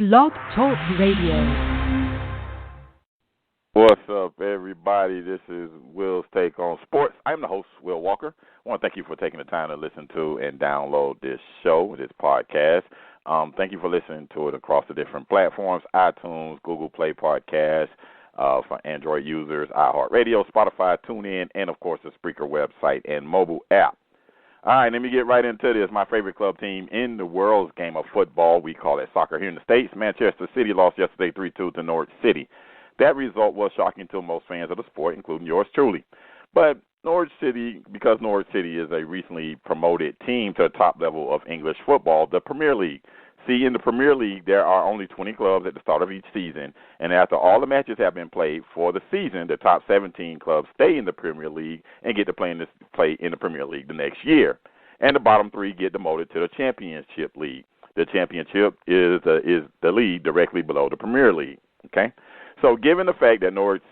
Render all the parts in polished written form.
Blog Talk Radio. What's up, everybody? This is Will's Take on Sports. I'm the host, Will Walker. I want to thank you for taking the time to listen to and download this show, this podcast. Thank you for listening to it across the different platforms, iTunes, Google Play Podcasts, for Android users, iHeartRadio, Spotify, TuneIn, and, of course, the Spreaker website and mobile app. All right, let me get right into this. My favorite club team in the world's game of football, we call it soccer here in the States. Manchester City lost yesterday 3-2 to Norwich City. That result was shocking to most fans of the sport, including yours truly. But Norwich City, because Norwich City is a recently promoted team to the top level of English football, the Premier League. See, in the Premier League, there are only 20 clubs at the start of each season, and after all the matches have been played for the season, the top 17 clubs stay in the Premier League and get to play in the Premier League the next year. And the bottom three get demoted to the Championship League. The Championship is the league directly below the Premier League, okay? So given the fact that Norwich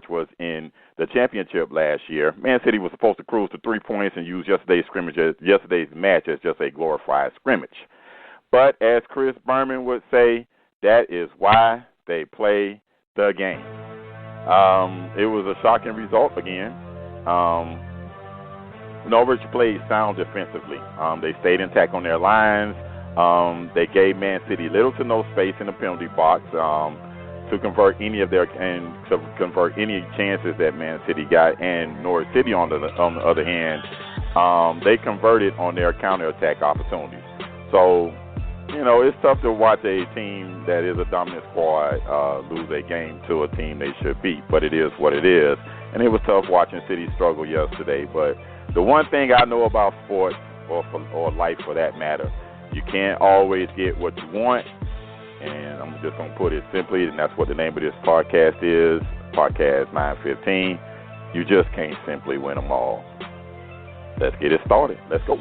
was in the championship last year, ManCity was supposed to cruise to 3 points and use yesterday's match as just a glorified scrimmage. But as Chris Berman would say, that is why they play the game. It was a shocking result again. Norwich played sound defensively. They stayed intact on their lines. They gave ManCity little to no space in the penalty box to convert any chances that ManCity got. And Norwich City, on the other hand, they converted on their counterattack opportunities. So, you know, it's tough to watch a team that is a dominant squad lose a game to a team they should beat, but it is what it is. And it was tough watching City struggle yesterday. But the one thing I know about sports, or life for that matter, you can't always get what you want. And I'm just going to put it simply, and that's what the name of this podcast is, Podcast 915. You just can't simply win them all. Let's get it started. Let's go.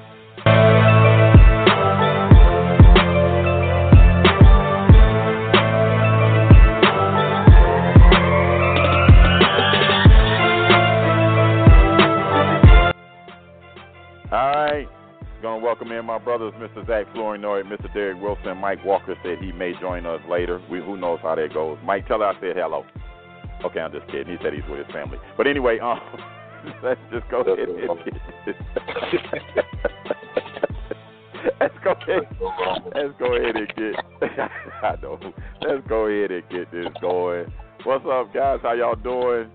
All right. Going to welcome in my brothers, Mr. Zach Flournoy, Mr. Derek Wilson. Mike Walker said he may join us later. Who knows how that goes. Mike, tell her I said hello. Okay, I'm just kidding. He said he's with his family. But anyway, let's just go ahead and get this. Let's go ahead and get I know. Let's go ahead and get this going. What's up, guys? How y'all doing?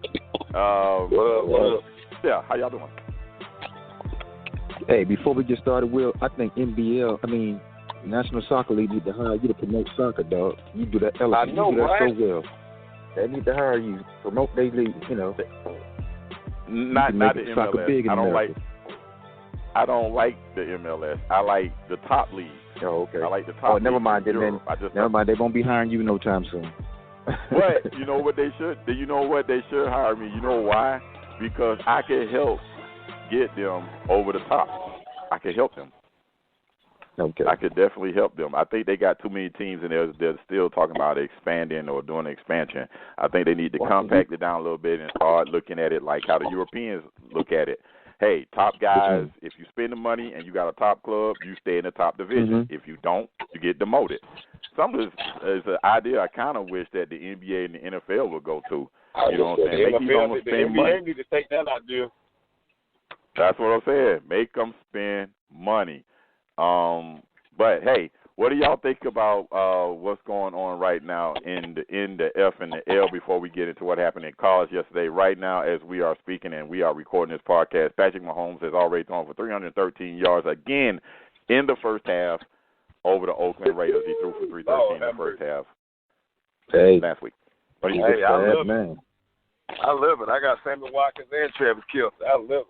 Yeah, how y'all doing? Hey, before we get started, Will, I think National Soccer League need to hire you to promote soccer, dog. You do that, Ella. You do that so well. They need to hire you, promote their league. You know, not the MLS. Big in America. I don't like the MLS. I like the top league. Oh, okay. I like the top. Oh, never mind. Never mind. They won't be hiring you no time soon. But you know what they should? You know what they should hire me? You know why? Because I can help get them over the top. I can help them. Okay. I could definitely help them. I think they got too many teams and they're still talking about expanding or doing expansion. I think they need to compact it down a little bit and start looking at it like how the Europeans look at it. Hey, top guys, if you spend the money and you got a top club, you stay in the top division. If you don't, you get demoted. Some of this is an idea I kind of wish that the NBA and the NFL would go to. You know what I'm saying? The NBA need to take that idea. That's what I'm saying. Make them spend money. But hey, what do y'all think about what's going on right now in the F and the L before we get into what happened in college yesterday? Right now, as we are speaking and we are recording this podcast, Patrick Mahomes has already thrown for 313 yards again in the first half over the Oakland Raiders. He threw for 313 in the first half last week. I love it. I love it. I got Sammy Watkins and Travis Kelce. I love it.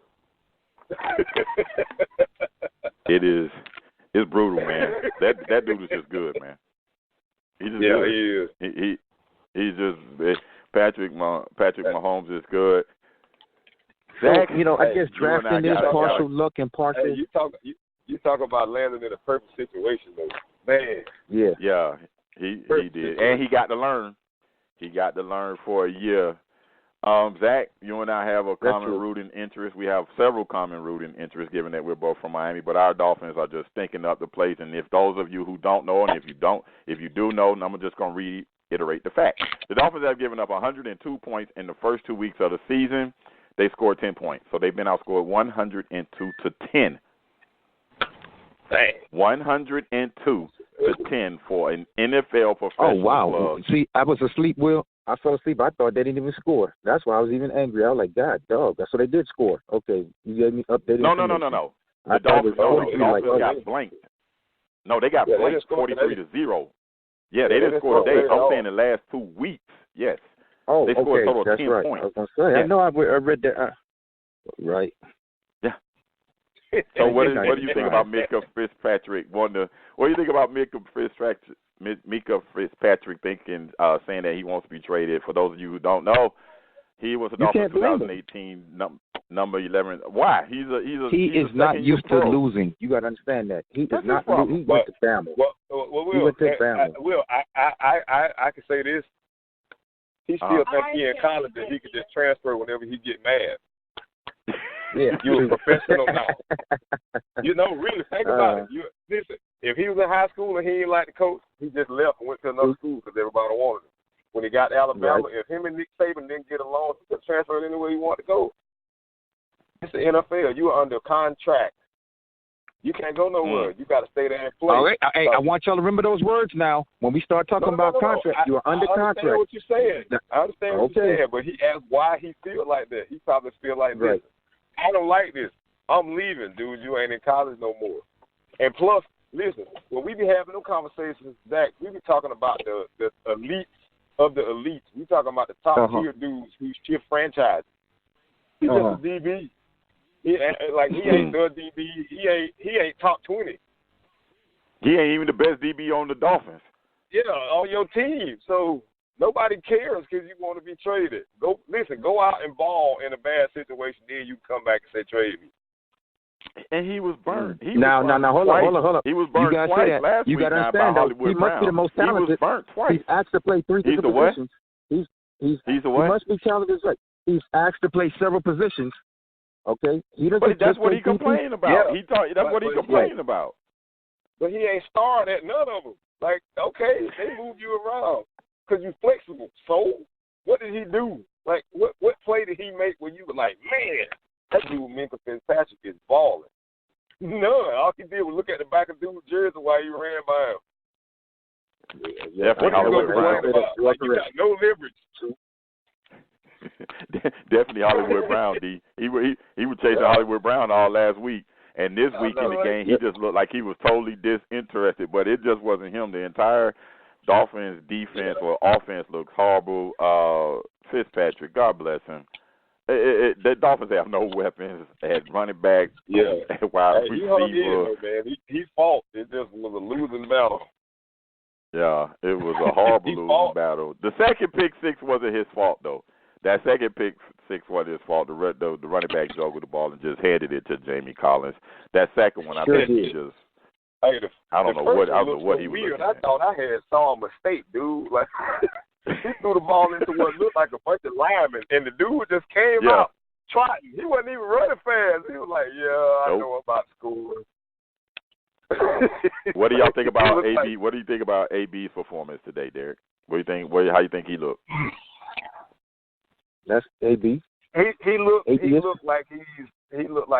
It's brutal, man. That dude is just good, man. He's just good. He is. He's just Patrick Mahomes is good. Zach, I guess drafting is partial luck and partial. Hey, you talk about landing in a perfect situation, though, man. Yeah, he did, and he got to learn. He got to learn for a year Zach, you and I have a common rooting interest. We have several common rooting interests, given that we're both from Miami. But our Dolphins are just stinking up the place. And if those of you who don't know, and if you do know, I'm just going to reiterate the fact. The Dolphins have given up 102 points in the first 2 weeks of the season. They scored 10 points, so they've been outscored 102-10. Dang. 102-10 for an NFL professional. Oh wow! Club. See, I was asleep, Will. I fell asleep. I thought they didn't even score. That's why I was even angry. I was like, God, dog. So they did score. Okay, you gave me updated. No. The Dolphins got blanked. No, they got blanked 43-0. Yeah, they didn't score today. I'm saying the last 2 weeks. Yes. Oh, they scored okay. a total of 10 right. points. I was gonna say. Yeah. I know. I read that. Right. Yeah. So what do you think about Mika Fitzpatrick? What do you think about Mika Fitzpatrick thinking, saying that he wants to be traded? For those of you who don't know, he was a Dolphins 2018 number 11. Why? He is not used to losing. You got to understand that he is not. He went to Bama. He went to Bama. I can say this. He still thinks he in college that he could just transfer whenever he get mad. Yeah, you're a professional now. Really think about it. Listen, if he was in high school and he didn't like the coach, he just left and went to another school because everybody wanted him. When he got to Alabama, if him and Nick Saban didn't get along, he could transfer anywhere he wanted to go. It's the NFL. You are under contract. You can't go nowhere. You got to stay there and play. All right. Hey, I want y'all to remember those words now. When we start talking about contract, you are under contract. I understand what you're saying. I understand what you're saying, but he asked why he feel like that. He probably feel like this. I don't like this. I'm leaving, dude. You ain't in college no more. And plus, listen, when we be having them conversations, Zach, we be talking about the elites of the elites. We talking about the top tier dudes who shift franchises. He's just a DB. He ain't the DB. He ain't top 20. He ain't even the best DB on the Dolphins. Yeah, on your team. So nobody cares because you want to be traded. Go out and ball in a bad situation. Then you come back and say trade me. And he was burned. Now, hold on. He was burned twice last week. You got to understand, though. He must be the most talented. He was burnt twice. He's asked to play 3 different positions. He's a what? He must be talented. He's asked to play several positions. Okay, but that's what he complained about. Yeah. That's what he complained about. But he ain't starred at none of them. Like, okay, they move you around because you're flexible. So, what did he do? Like, what play did he make where you were like, man, that dude Minka Fitzpatrick is balling? None. All he did was look at the back of dude's jersey while he ran by him. Definitely Hollywood Brown. Like, you got no leverage. Definitely Hollywood Brown, D. He was chasing Hollywood Brown all last week. And this week in the game, he just looked like he was totally disinterested. But it just wasn't him. The entire Dolphins defense or offense looks horrible. Fitzpatrick, God bless him. The Dolphins have no weapons at running back, at wide receiver. He fought. It just was a losing battle. Yeah, it was a horrible losing battle. The second pick six wasn't his fault, though. That second pick six wasn't his fault. The running back juggled the ball and just handed it to Jamie Collins. That second one, I think he just. I don't know what he was looking at. I thought I saw a mistake, dude. Like he threw the ball into what looked like a bunch of linemen, and the dude just came out trotting. He wasn't even running fast. He was like, I know about school. What do y'all think about AB? What do you think about AB's performance today, Derek? What do you think? How you think he looked? That's AB. He looked like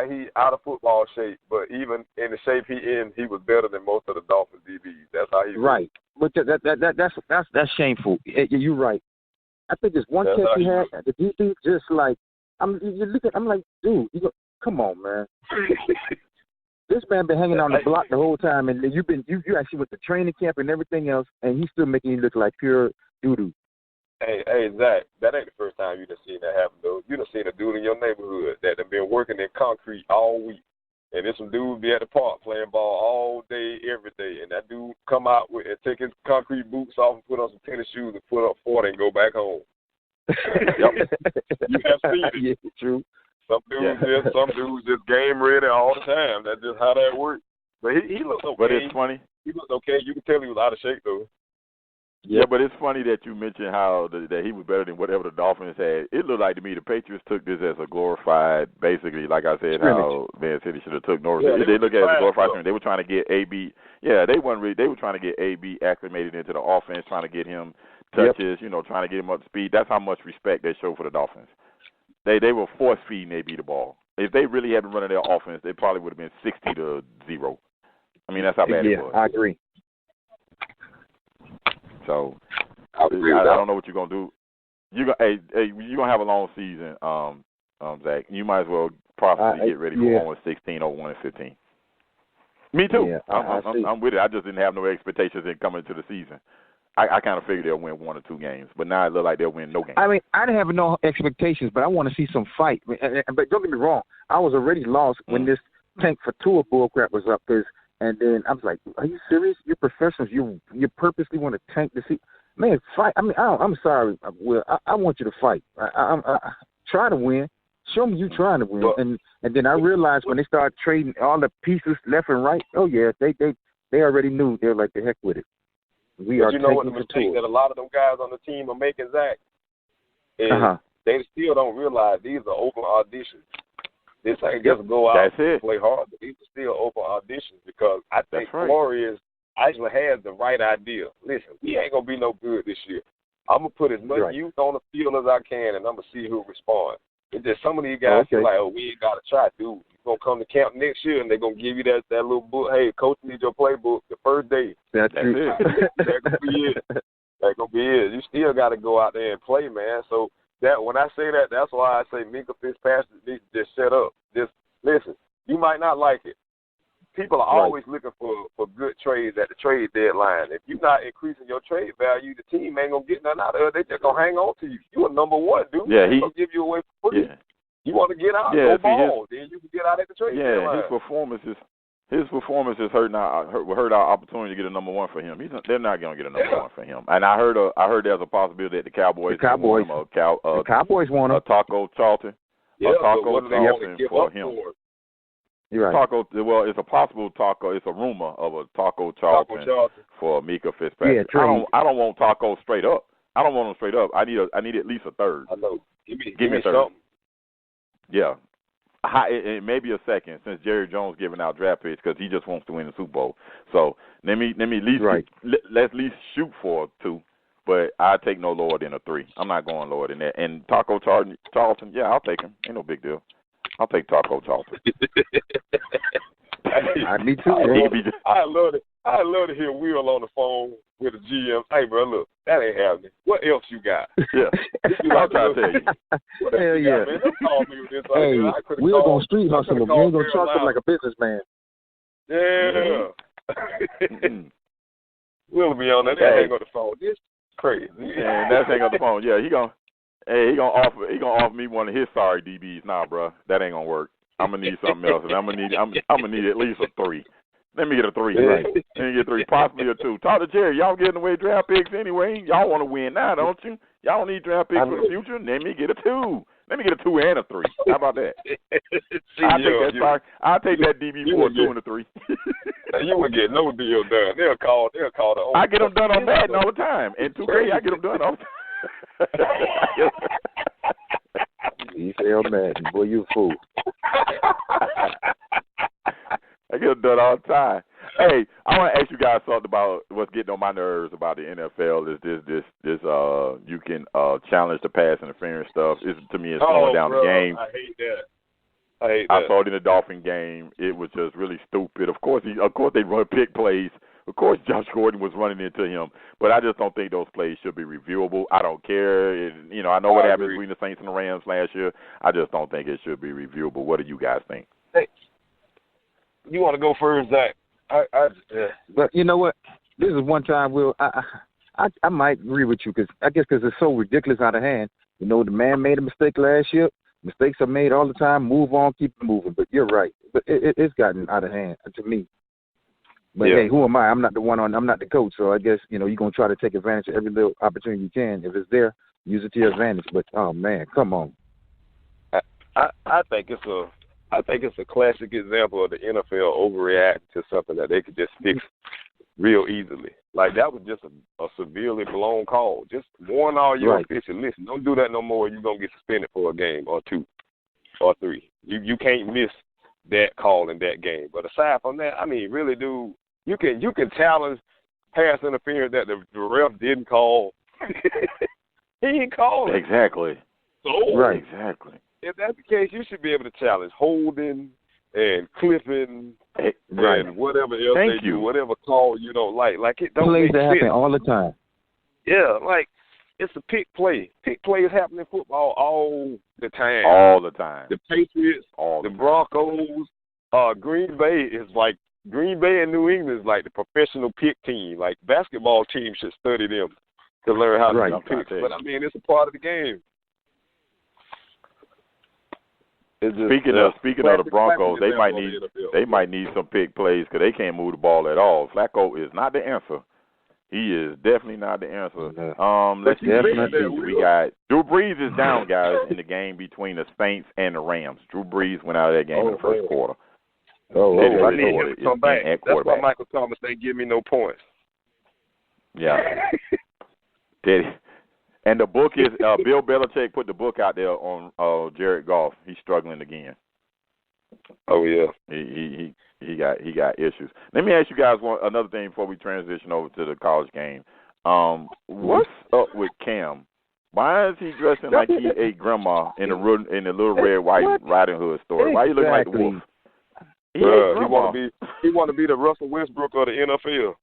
he's out of football shape, but even in the shape he in, he was better than most of the Dolphins DBs. That's how he right. But that's shameful. You're right. I think there's one catch he had. The DB just like I'm like, dude, come on, man. This man been hanging on the block the whole time, and you actually went to training camp and everything else, and he's still making you look like pure doo doo. Hey, Zach, that ain't the first time you done seen that happen, though. You done seen a dude in your neighborhood that done been working in concrete all week. And there's some dudes be at the park playing ball all day, every day. And that dude come out and take his concrete boots off and put on some tennis shoes and put up 40 and go back home. Yep. You have seen it. Yeah, true. Some dudes just game ready all the time. That's just how that works. But he looked okay. But it's funny. He looked okay. You can tell he was out of shape, though. Yeah, but it's funny that you mentioned how that he was better than whatever the Dolphins had. It looked like to me the Patriots took this as a glorified, basically, like I said, how ManCity should have took North. Yeah, they look at it as a glorified scrimmage. They were trying to get AB. Yeah, they weren't really. They were trying to get AB acclimated into the offense, trying to get him touches. You know, trying to get him up to speed. That's how much respect they show for the Dolphins. They were force feeding AB the ball. If they really had been running their offense, they probably would have been 60-0. I mean, that's how bad it was. Yeah, I agree. So I don't know what you're gonna do. You're gonna have a long season, Zach. You might as well probably get ready for 1-16 or 1-15. Me too. Yeah, I'm with it. I just didn't have no expectations in coming into the season. I kind of figured they'll win 1 or 2 games, but now it looks like they'll win no games. I mean, I didn't have no expectations, but I want to see some fight. But don't get me wrong, I was already lost when this tank for Tua bullcrap was up. And then I was like, "Are you serious? You're professionals. You purposely want to tank the seat, man? Fight. I mean, I'm sorry, Will. I want you to fight. I try to win. Show me you trying to win." And then I realized when they started trading all the pieces left and right. Oh yeah, they already knew. They're like, the heck with it. We are. You know what the mistake that a lot of them guys on the team are making, Zach? Is they still don't realize these are open auditions. This ain't just go out and play hard, but these are still open auditions because I think Flores actually has the right idea. Listen, we ain't going to be no good this year. I'm going to put as much youth on the field as I can, and I'm going to see who responds. It's just some of these guys feel like, we ain't got to try, dude. You're going to come to camp next year, and they're going to give you that little book. Hey, coach needs your playbook the first day. That's it. That's going to be it. That's going to be it. You still got to go out there and play, man. So, that when I say that, that's why I say Minka Fitzpatrick needs to just shut up. Just listen. You might not like it. People are always looking for good trades at the trade deadline. If you're not increasing your trade value, the team ain't gonna get nothing out of it. They just gonna hang on to you. You are number one, dude. Yeah, he's gonna give you away for free. Yeah. You want to get out, go ball, then you can get out at the trade deadline. His performance is hurt our opportunity to get a number one for him. They're not going to get a number one for him. And I heard there's a possibility that the Cowboys want him. The Cowboys want him. Taco Charlton. Taco Charlton for him. You're right. Well, it's a possible Taco. It's a rumor of a Taco Charlton for Mika Fitzpatrick. Yeah, I don't want Taco straight up. I don't want him straight up. I need at least a third. I know. Give me a third. Something. Yeah. It may be a second since Jerry Jones giving out draft picks because he just wants to win the Super Bowl. So let me at least let's at least shoot for 2, but I take no lower than a 3. I'm not going lower than that. And Taco Charlton, I'll take him. Ain't no big deal. I'll take Taco Charlton. Me too. I love it. I love to hear Will on the phone with the GM. Hey, bro, look, that ain't happening. What else you got? Yeah, I'm trying to tell you. Hell yeah. Man? Don't call me with this. Hey, Will gonna street hustle him. We're gonna talk to him like a businessman. Yeah. We'll be on that. That hang on the phone. This is crazy. And that's hang on the phone. Yeah, he gonna offer me one of his sorry DBs. Nah, bro, that ain't gonna work. I'm gonna need something else. And I'm gonna need at least a 3. Let me get a 3. Right. Let me get 3, possibly a 2. Talk to Jerry. Y'all getting away draft picks anyway. Y'all want to win now, don't you? Y'all don't need draft picks for the future. Let me get a 2. Let me get a 2 and a 3. How about that? I'll take that DB for a 2 and a 3. You wouldn't get no deal done. They'll call the owner. I get them done on Madden all the time. And 2K, I get them done all the time. You say on Madden. Boy, you a fool. I get them done all the time. Hey, I want to ask you guys something about what's getting on my nerves about the NFL. Is this you can challenge the pass interference stuff? To me, it's slowing down the game. I hate that. I saw it in the Dolphin game. It was just really stupid. Of course, they run pick plays. Of course, Josh Gordon was running into him, but I just don't think those plays should be reviewable. I don't care. I know what happened between the Saints and the Rams last year. I just don't think it should be reviewable. What do you guys think? Hey, you want to go first, Zach? But you know what? This is one time, Will. I might agree with you because it's so ridiculous out of hand. The man made a mistake last year. Mistakes are made all the time. Move on, keep it moving. But you're right. But it's gotten out of hand to me. But hey, who am I? I'm not the coach. So I guess you're gonna try to take advantage of every little opportunity you can. If it's there, use it to your advantage. But oh man, come on. I think it's a classic example of the NFL overreacting to something that they could just fix real easily. Like, that was just a severely blown call. Just warn all your officials, listen, don't do that no more. You're going to get suspended for a game or 2 or 3. You can't miss that call in that game. But aside from that, I mean, really, dude, you can challenge pass interference that the ref didn't call. He ain't calling. Exactly. So, exactly. If that's the case, you should be able to challenge holding and clipping and whatever else they do, whatever call you don't like. Like, it don't plays make that sense. happen all the time. Yeah, like, it's a pick play. Pick plays happen in football all the time. All the time. The Patriots, the Broncos, Green Bay and New England is like the professional pick team. Like, basketball teams should study them to learn how to do picks. But, I mean, it's a part of the game. Speaking of the Broncos, they might need some pick plays because they can't move the ball at all. Flacco is not the answer. He is definitely not the answer. Let's see. We got Drew Brees is down, guys, in the game between the Saints and the Rams. Drew Brees went out of that game in the first quarter. I need him to come back. That's why Michael Thomas ain't give me no points. Yeah. And the book is Bill Belichick put the book out there on Jared Goff. He's struggling again. Oh yeah. He got issues. Let me ask you guys another thing before we transition over to the college game. What's up with Cam? Why is he dressing like he ate grandma in the little red white Riding Hood story? Why you looking like the wolf? He want to be the Russell Westbrook of the NFL.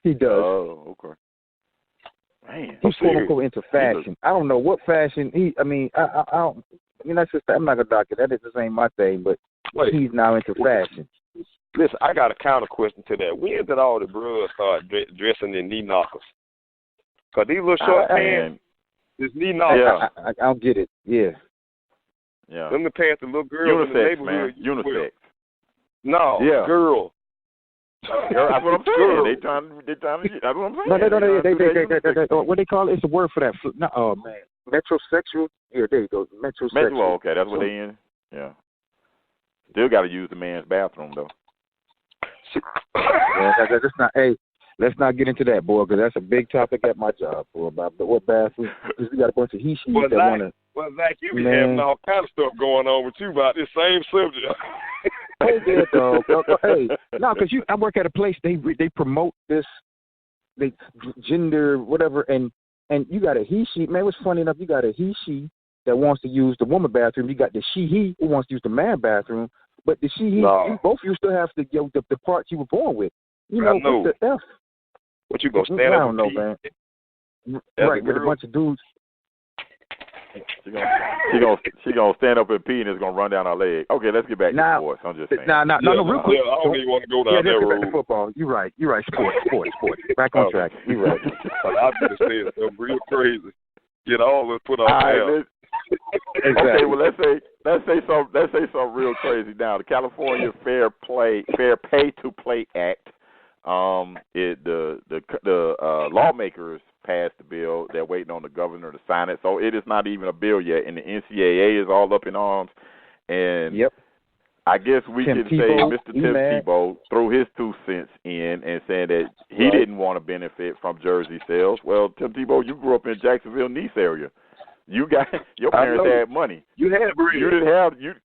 He does. Oh, okay. Man, he's quote unquote into fashion. I don't know what fashion I don't. That's just, I'm not gonna dock it. That just ain't my thing. But he's now into fashion. Listen, I got a counter question to that. When did all the brothers start dressing in knee knockers? Cause these little short pants, is knee knockers. I don't get it. Yeah. Them the pants the little girls in the neighborhood. Unisex. No. Yeah. Girl. That's what I'm saying. They trying to. That's what I'm saying. No, they what they call it? It's a word for that. No, oh man, metrosexual. Here, there you go. Metrosexual. Okay, that's what they in. Yeah. Still got to use the man's bathroom though. That's not. Hey, let's not get into that, boy, because that's a big topic at my job, boy. About what bathroom? We got a bunch of he-she's that want to. Well, Zach, you be having all kind of stuff going on with you about this same subject. Hey, there, dog. Hey, no, because I work at a place. They promote this, gender whatever, and you got a he-she. Man, what's funny enough? You got a he-she that wants to use the woman bathroom. You got the she-he who wants to use the man bathroom. But the she-he, both of you still have the parts you were born with. You know, the F. What you gonna stand up? I don't know, man. Right, with a bunch of dudes. She gonna stand up and pee and it's gonna run down her leg. Okay, let's get back to sports. I'm just saying. No, real quick. I don't even want to go down that road. Back to football. You're right. Sports. Back on track. You're right. I've been saying something real crazy. Get all this put on down. Exactly. Okay, well let's say something real crazy now. The California Fair Pay to Play Act. The lawmakers passed the bill. They're waiting on the governor to sign it. So it is not even a bill yet, and the NCAA is all up in arms. And I guess we can say Mr. Tim Tebow threw his 2 cents in and said that he didn't want to benefit from jersey sales. Well, Tim Tebow, you grew up in Jacksonville, Nice area. You got your parents had money. You had bread. You didn't have you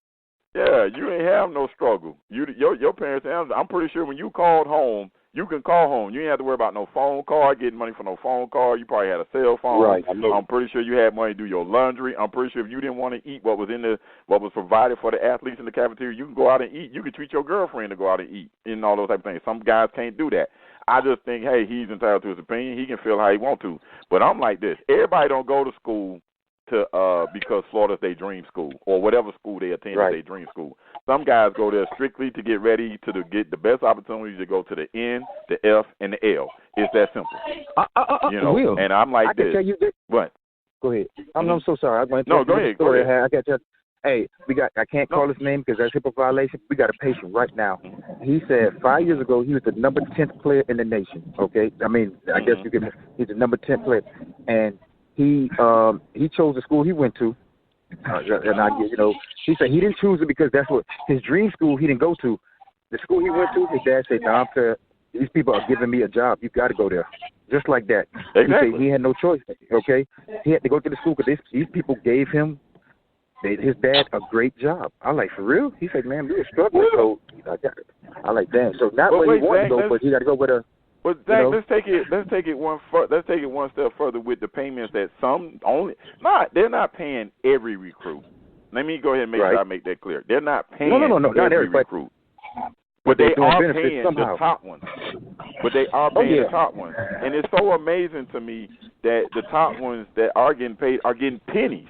didn't have no struggle. Your parents. I'm pretty sure when you called home, you can call home. You didn't have to worry about no phone call, getting money for no phone call. You probably had a cell phone. Right. I'm pretty sure you had money to do your laundry. I'm pretty sure if you didn't want to eat what was provided for the athletes in the cafeteria, you can go out and eat. You can treat your girlfriend to go out and eat and all those type of things. Some guys can't do that. I just think, hey, he's entitled to his opinion. He can feel how he want to. But I'm like this. Everybody don't go to school because Florida's their dream school or whatever school they attend is their dream school. Some guys go there strictly to get ready to get the best opportunity to go to the N, the F, and the L. It's that simple. You know, Will. And I'm like I this. Can tell you this. What? Go ahead. I'm so sorry. I'm going to go ahead. Go ahead. I got you. Hey, I can't call his name because that's HIPAA violation. We got a patient right now. He said 5 years ago he was the number 10th player in the nation. Okay, I mean I guess he's the number 10th player, and he chose the school he went to. And he said he didn't choose it because that's what his dream school he didn't go to. The school he went to, his dad said, "No, these people are giving me a job. You got to go there. Just like that. Exactly. He said he had no choice, okay? He had to go to the school because these people gave him, his dad, a great job. I'm like, for real? He said, man, we were struggling. So I like that. So not where he wanted to go, but he got to go with a. But Zach, let's take it one step further with the payments that they're not paying every recruit. Let me go ahead and make sure I make that clear. They're not paying every recruit. But they are paying the top ones. But they are paying the top ones. And it's so amazing to me that the top ones that are getting paid are getting pennies.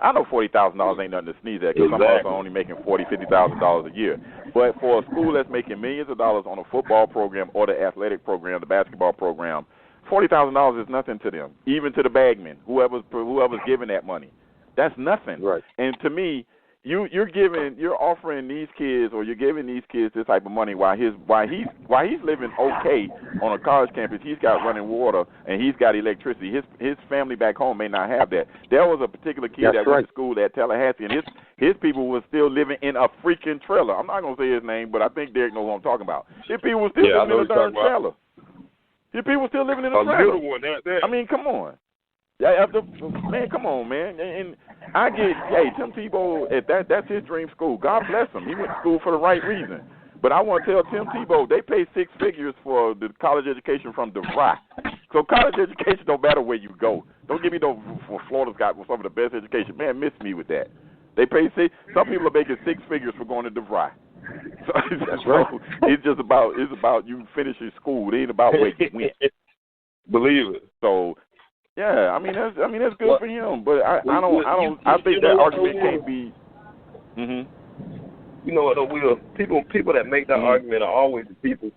I know $40,000 ain't nothing to sneeze at because some of us are only making $40,000, $50,000 a year. But for a school that's making millions of dollars on a football program or the athletic program, the basketball program, $40,000 is nothing to them, even to the bagman, whoever's giving that money. That's nothing. Right. And to me, you're offering these kids, or you're giving these kids this type of money while he's living okay on a college campus. He's got running water and he's got electricity. His family back home may not have that. There was a particular kid that went to school at Tallahassee, and his people were still living in a freaking trailer. I'm not gonna say his name, but I think Derek knows what I'm talking about. His people were still living in a darn trailer. His people were still living in a trailer. One, I mean, come on. Yeah, man, come on, man. And I get, Tim Tebow, that's his dream school. God bless him. He went to school for the right reason. But I want to tell Tim Tebow, they pay 6 figures for the college education from DeVry. So college education don't matter where you go. Don't give me no, Florida's got some of the best education. Man, miss me with that. They pay some people are making 6 figures for going to DeVry. So that's right. It's about you finishing school. It ain't about where you went. Believe it. So. Yeah, I mean that's good for him, but I think that argument can't be. You know what, though, Will? People that make that argument are always the people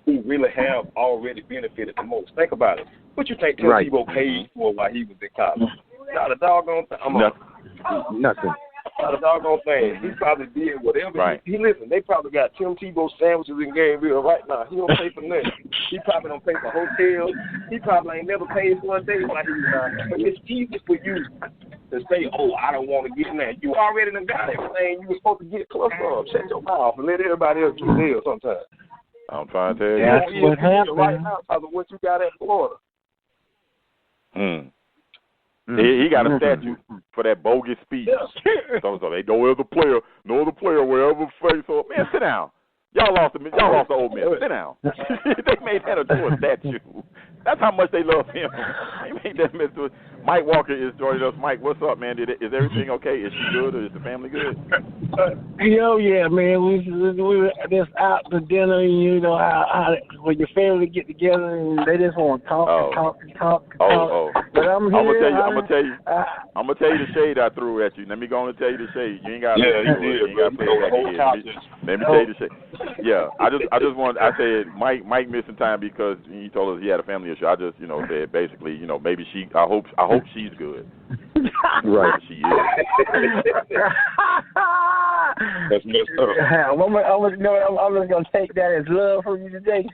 who really have already benefited the most. Think about it. What you think Tim Tebow paid for while he was in college? Not a doggone thing. Nothing. Not a doggone thing. He probably did whatever. Right. He listen. They probably got Tim Tebow sandwiches in Gainesville right now. He don't pay for nothing. He probably don't pay for hotels. He probably ain't never paid for one day while he was down there. But it's easy for you to say, "Oh, I don't want to get in there." You already done got everything you were supposed to get plus some. Shut your mouth and let everybody else do the deal sometimes. I'm trying to tell you. That's what happened. Right now, because of what you got at Florida. He got a statue for that bogus speech. So they no other player will ever face up. Man, sit down. Y'all lost the Ole Miss. Sit down. They made that a statue. That's how much they love him. They made that Mr. Mike Walker is joining us. Mike, what's up, man? Is everything okay? Is she good or is the family good? Yeah, man. We were just out to dinner, and you know how when your family get together and they just want to talk. But I'm here. I'm gonna tell you the shade I threw at you. Let me go on and tell you the shade. You ain't got to. You ain't got to play back again. Let me tell you the shade. Yeah, I said Mike missing time because he told us he had a family issue. I just said basically maybe I hope she's good. Right. She is. That's messed up. I'm just gonna take that as love from you today.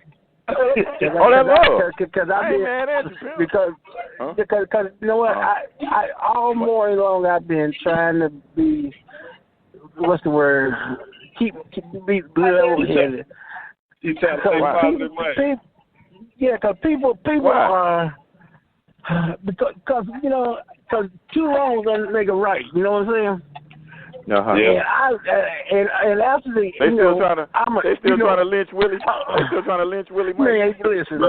That love. Because you know what? I all morning long I've been trying to be, what's the word? Keep level-headed. You trying to say positive money. Yeah, because people are because two wrongs don't make a right. You know what I'm saying? Yeah. And after they still trying to lynch Willie. They still trying to lynch Willie. Man, listen,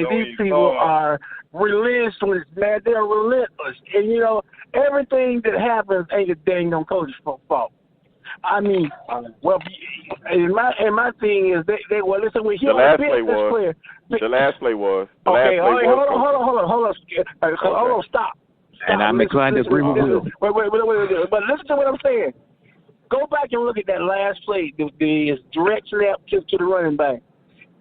these people are relentless, man. They're relentless, and everything that happens ain't a dang on coach's fault. I mean, well, and my thing is they listen. When the last play was. Okay, hold on, stop. And I'm inclined to agree with you. Wait. But listen to what I'm saying. Go back and look at that last play. The direct snap to the running back.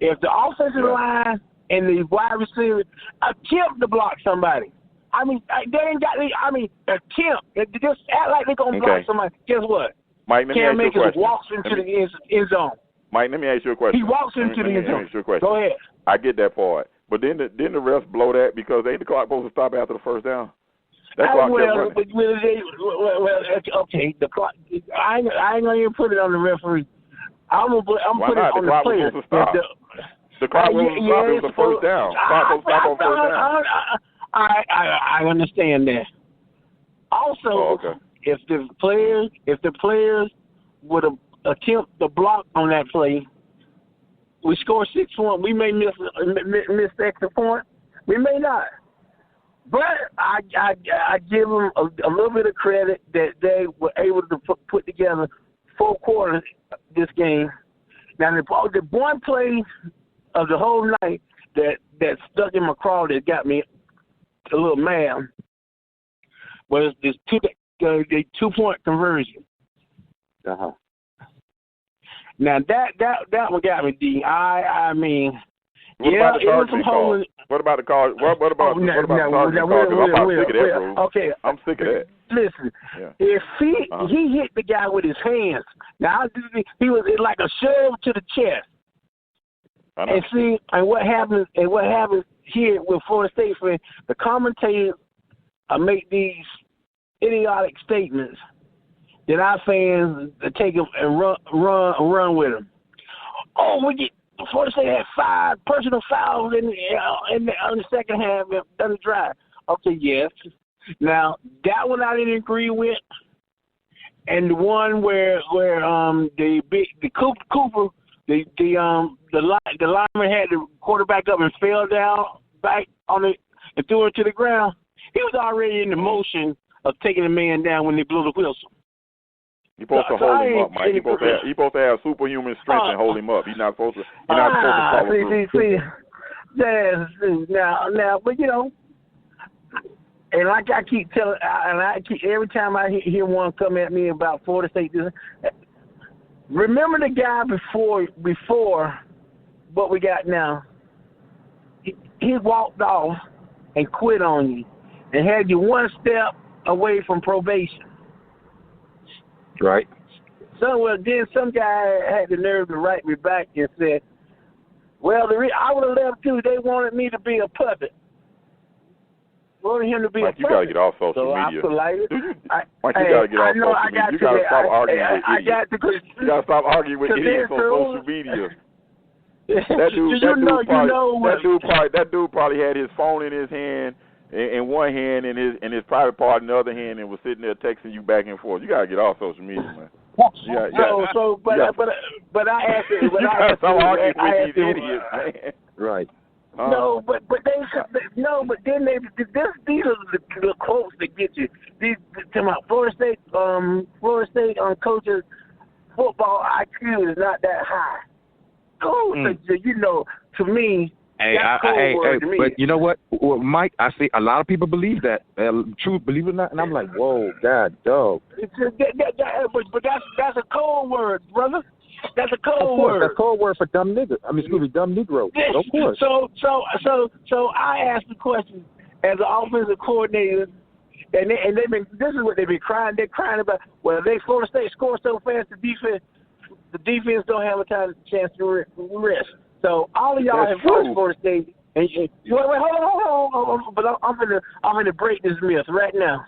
If the offensive line and the wide receiver attempt to block somebody, I mean, they ain't got. Attempt. They just act like they're gonna block somebody. Guess what? Mike, let me ask you a question. Walks into the end zone. Mike, let me ask you a question. He walks into the end zone. Go ahead. I get that part, but then the refs blow that because ain't the clock supposed to stop after the first down? That clock kept running. Okay. The clock. I ain't gonna even put it on the referee. I'm putting it on the player. The clock wasn't stopped. It was a first down. Clock was stopped on first down. I understand that. Also, if the players would have attempted the block on that play, we score 6-1. We may miss the extra point. We may not. But I give them a little bit of credit that they were able to put together 4 quarters this game. Now, the one play of the whole night that stuck in my craw that got me a little mad was this the 2-point conversion. Uh-huh. Now, that one got me, D. I mean, what yeah, about the charge being called? What about the call? What about the charge being called? I'm about sick of that, bro. Okay. I'm sick of that. Listen, if he hit the guy with his hands, now he was like a shove to the chest. And see, and what happens here with Florida State fans, the commentators make these idiotic statements that our fans take them and run with them. Oh, Florida State had 5 personal fouls in the second half of the drive. Okay, yes. Now that one I didn't agree with, and the one where the Cooper the lineman had the quarterback up and fell down back on it and threw it to the ground. He was already in the motion of taking the man down when they blew the whistle. You're supposed to hold him up, Mike. You're supposed to have superhuman strength and hold him up. You're not supposed to follow through. Now, but you know, and like I keep telling, every time I hear one come at me about Florida State, remember the guy before what we got now. He walked off and quit on you, and had you one step away from probation. Right. So then some guy had the nerve to write me back and said, "Well, I would have left too. They wanted me to be a puppet. Wanted him to be Mike, a puppet." You gotta get off social media. Mike, you gotta get off social media. You gotta stop arguing with idiots. You gotta stop arguing with idiots on social media. That dude probably had his phone in his hand, in one hand, and his private part in the other hand, and was sitting there texting you back and forth. You gotta get off social media, man. But I asked him. You gotta stop arguing with these idiots, man. Right. But then these are the quotes that get you. These to Florida State coaches football IQ is not that high. To me. But you know what? Well, Mike, I see a lot of people believe that. True, believe it or not, and I'm like, whoa, God, dog. But that's a code word, brother. That's a code word. That's a code word for dumb nigga. Dumb Negro. Of course. So I asked the question as an offensive coordinator, and they've been. This is what they've been crying. They're crying about. Well, Florida State score so fast, the defense don't have a chance to rest. So all of y'all have watched Florida State. And wait, hold on. But I'm gonna break this myth right now.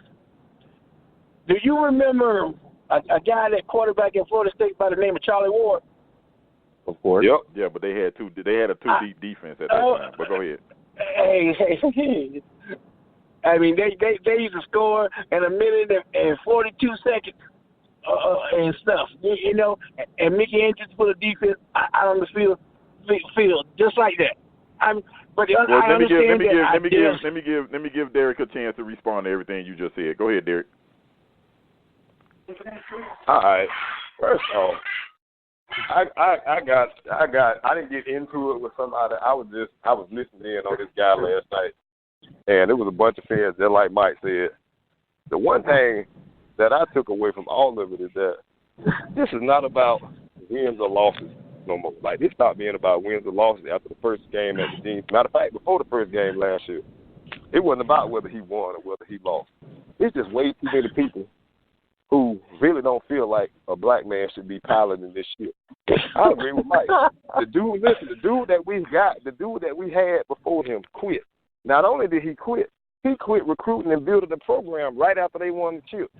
Do you remember a guy that quarterback in Florida State by the name of Charlie Ward? Of course. Yep. Yeah, but they had a two deep defense at that time. But go ahead. Hey. I mean, they used to score in a minute and 42 seconds and stuff. You know, and Mickey Andrews put a defense out on the field just like that. Let me give Derek a chance to respond to everything you just said. Go ahead, Derek. All right. First off, I didn't get into it with somebody. I was listening in on this guy last night, and there was a bunch of fans that, like Mike said, the one thing that I took away from all of it is that this is not about wins or losses no more. Like, this stopped being about wins or losses after the first game at the team. Matter of fact, before the first game last year, it wasn't about whether he won or whether he lost. It's just way too many people who really don't feel like a black man should be piloting this ship. I agree with Mike. The dude that we had before him quit. Not only did he quit recruiting and building the program right after they won the chip.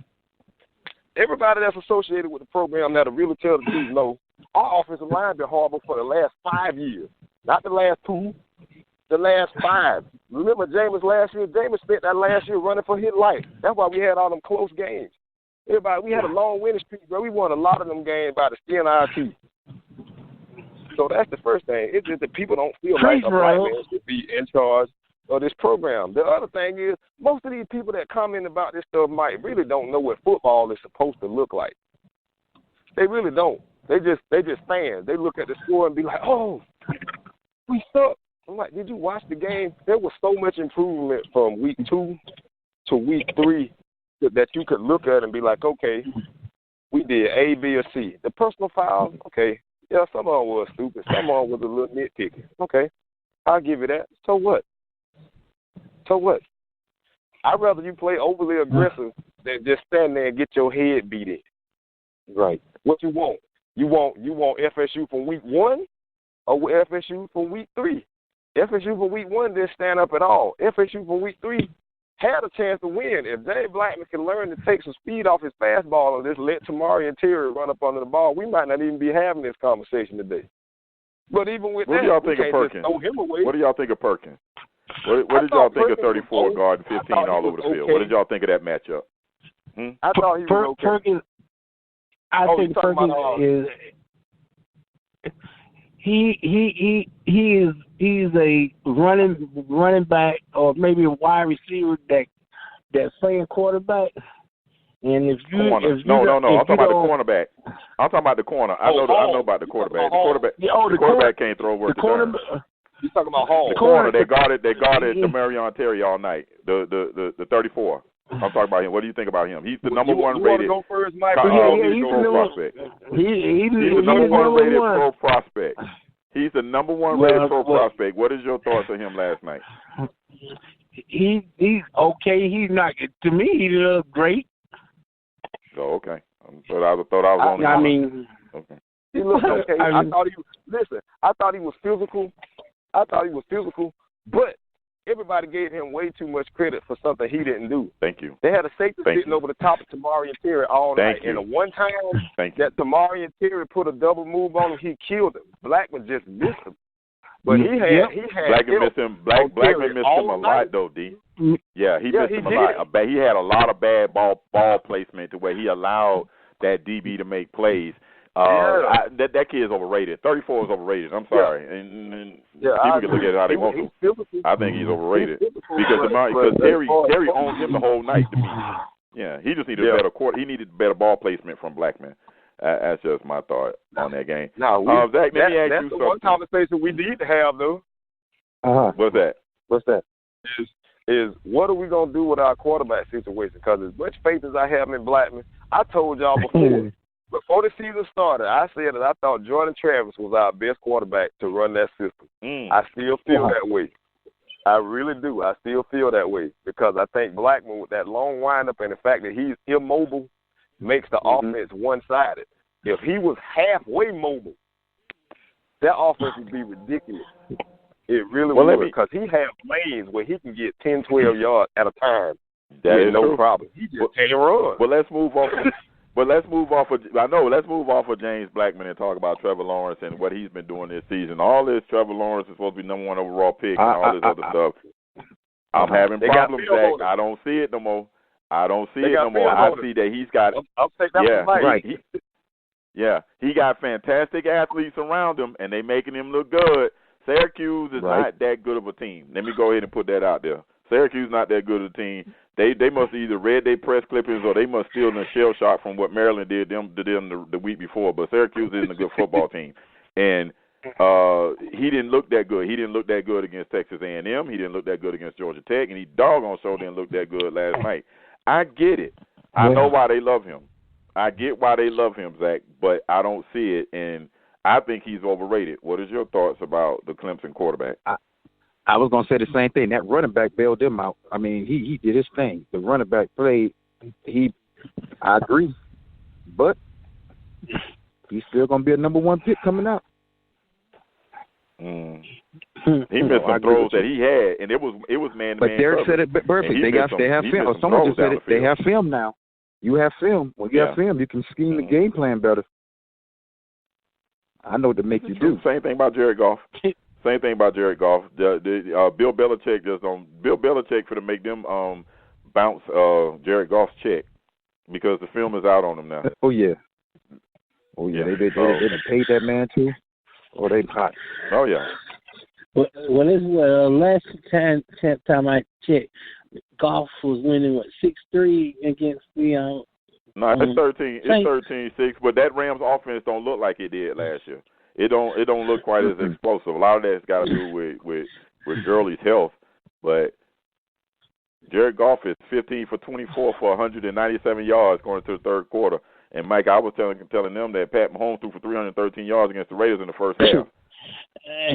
Everybody that's associated with the program that'll really tell the truth know our offensive line been horrible for the last 5 years. Not the last 2, the last 5. Remember Jameis last year? Jameis spent that last year running for his life. That's why we had all them close games. Everybody, we had a long winning streak, bro. We won a lot of them games by the skin of our teeth. So that's the first thing. It's just that people don't feel like a black man should be in charge of this program. The other thing is, most of these people that comment about this stuff might really don't know what football is supposed to look like. They really don't. They just fans. They look at the score and be like, "Oh, we suck." I'm like, "Did you watch the game? There was so much improvement from week 2 to week 3 that you could look at and be like, okay, we did A, B, or C. The personal fouls, okay, yeah, some of them was stupid. Some of them was a little nitpicky. Okay, I'll give you that. So what? So what? I'd rather you play overly aggressive than just stand there and get your head beat in. Right. What you want? You want FSU from week 1 or FSU from week 3? FSU from week 1 didn't stand up at all. FSU from week 3 had a chance to win. If James Blackman can learn to take some speed off his fastball and just let Tamari and Terry run up under the ball, we might not even be having this conversation today. But even with what that, do y'all think of Perkins? throw him away. What do y'all think of Perkins? What did y'all think of 34 guard and 15 all over the field? What did y'all think of that matchup? I thought he was okay. Perkins, I think Perkins is he's a running back or maybe a wide receiver that's playing quarterback. And if you no, I'm talking about the cornerback. I'm talking about the corner. I know about the quarterback. The quarterback can't throw worth the time. You talking about Hall? The corner, they guarded Demarion Terry all night. The 34. I'm talking about him. What do you think about him? He's the number one rated. Go first, Mike? He's the prospect. He's the number one rated pro prospect. He's the number one rated pro prospect. What is your thoughts on him last night? He's okay. He's not, to me, he looked great. Oh, okay. But I thought I was on. I mean, okay. He looked okay. I thought he was physical. But everybody gave him way too much credit for something he didn't do. Thank you. They had a safety sitting over the top of Tamari and Terry all night. And the one time that Tamari and Terry put a double move on him, he killed him. Blackman just missed him. But he had Blackman missed him. Blackman missed him a lot, though, D. Yeah, he missed him a lot. He had a lot of bad ball placement to where he allowed that DB to make plays. That kid is overrated. 34 is overrated. I'm sorry. And people can look at it how they want to. I think he's overrated because Terry owned him the whole night to me. Yeah, he just needed he needed better ball placement from Blackman. That's just my thought on that game. No, Zach, let me ask that's you the something. one conversation we need to have, though. What's that? Is what are we going to do with our quarterback situation? Because as much faith as I have in Blackman, I told y'all before the season started, I said that I thought Jordan Travis was our best quarterback to run that system. I still feel that way. I really do. I still feel that way because I think Blackman, with that long windup and the fact that he's immobile, makes the offense one-sided. If he was halfway mobile, that offense would be ridiculous. It really would because he has lanes where he can get 10, 12 yards at a time. That is no problem. He just can't run. Well, let's move off. Let's move off of James Blackman and talk about Trevor Lawrence and what he's been doing this season. All this Trevor Lawrence is supposed to be number 1 overall pick and all this other stuff. I'm having problems, Zach. I don't see it no more. I see that he's got. I'll take that one right. He got fantastic athletes around him, and they making him look good. Syracuse is not that good of a team. Let me go ahead and put that out there. Syracuse not that good of a team. They must either read their press clippings or they must steal in a shell shock from what Maryland did to them the week before. But Syracuse isn't a good football team, and he didn't look that good. He didn't look that good against Texas A&M. He didn't look that good against Georgia Tech, and he doggone sure didn't look that good last night. I get it. I know why they love him. I get why they love him, Zach, but I don't see it, and I think he's overrated. What is your thoughts about the Clemson quarterback? I was going to say the same thing. That running back bailed him out. I mean, he did his thing. The running back played. I agree. But he's still going to be a number 1 pick coming out. He missed some throws that he had, and it was man-to-man. But Derek said it perfect. They have film. Someone just said it. They have film now. You have film. When you have film, you can scheme the game plan better. I know what to make you do. Same thing about Jared Goff. Same thing about Jared Goff. Bill Belichick just don't. Bill Belichick for to make them bounce Jared Goff's check because the film is out on him now. Oh yeah. They paid that man too. Oh, they hot. Oh yeah. Well, this last time I checked, Goff was winning 6-3 against the. No, it's 13. It's 13-6. But that Rams offense don't look like it did last year. It don't look quite as explosive. A lot of that's got to do with Gurley's health. But Jared Goff is 15 for 24 for 197 yards going into the third quarter. And Mike, I was telling them that Pat Mahomes threw for 313 yards against the Raiders in the first half.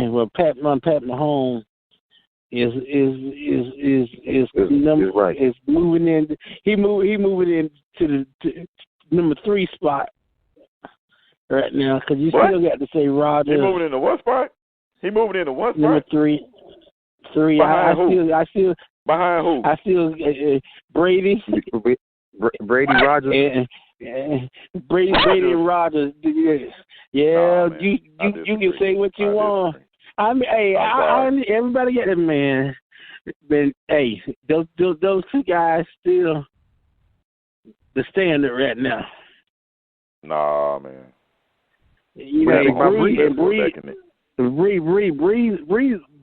Well, Pat Mahomes is moving in. He moving into the number 3 spot right now because you still got to say Rodgers. He moving into what spot? He moving into what spot? Number 3. Behind who? I still. Behind who? I still Brady. Brady Rodgers. Brady and Rodgers. Yeah, you can say what you want. I mean, hey, everybody get it, man. But hey, those 2 guys still the standard right now. Nah, man. You know,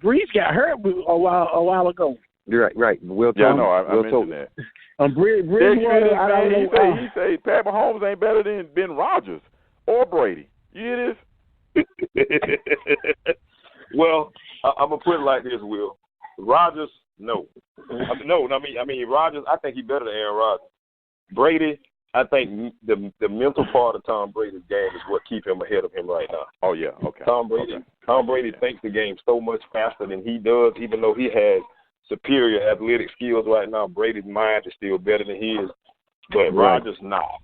Breeze got hurt a while ago. You're right. I know. I mentioned that. Bridgewater, I don't know. He say Pat Mahomes ain't better than Ben Rodgers or Brady. You hear this? Well, I'm gonna put it like this, Will. Rodgers, no. I mean Rodgers. I think he's better than Aaron Rodgers. Brady, I think the mental part of Tom Brady's game is what keeps him ahead of him right now. Oh yeah, okay. Tom Brady thinks the game so much faster than he does, even though he has superior athletic skills right now. Brady's mind is still better than his, but Rodgers, nah.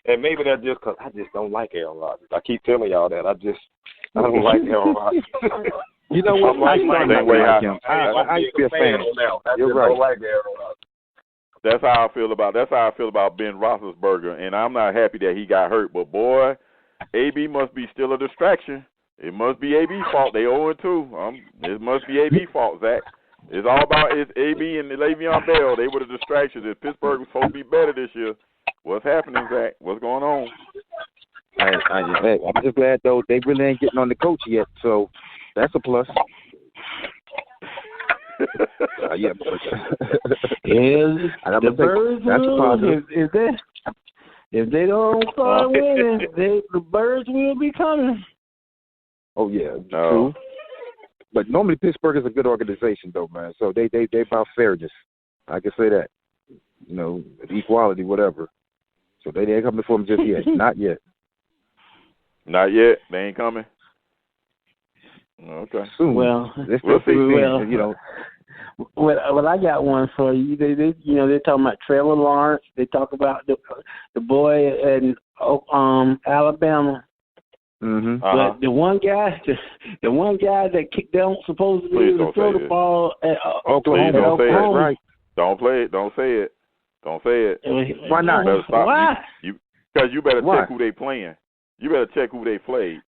And maybe that's just because I just don't like Aaron Rodgers. I keep telling y'all that. I don't like Aaron Rodgers. You know what? I used to be a fan. You're right. Don't like Aaron Rodgers. That's how I feel about Ben Roethlisberger, and I'm not happy that he got hurt. But boy, AB must be still a distraction. It must be AB's fault. They 0-2. It must be AB's fault, Zach. It's all about AB and Le'Veon Bell. They were the distractions. If Pittsburgh was supposed to be better this year, what's happening, Zach? What's going on? I'm just glad, though, they really ain't getting on the coach yet, so that's a plus. Yeah, the Birds that's a positive. If they don't start winning, the Birds will be coming. Oh yeah, true. But normally Pittsburgh is a good organization, though, man. So they about fairness. I can say that. You know, equality, whatever. So they ain't coming for them just yet. Not yet. Not yet. They ain't coming. Okay. Soon. Well, we'll see. You know. Well, I got one for you. They're talking about Trevor Lawrence. They talk about the boy in Alabama. Mm-hmm. But the one guy that don't supposedly be able to throw the ball at Oklahoma. Right. Don't play it. Don't say it. Don't say it. Why not? Why? Because you better check who they playing. You better check who they played.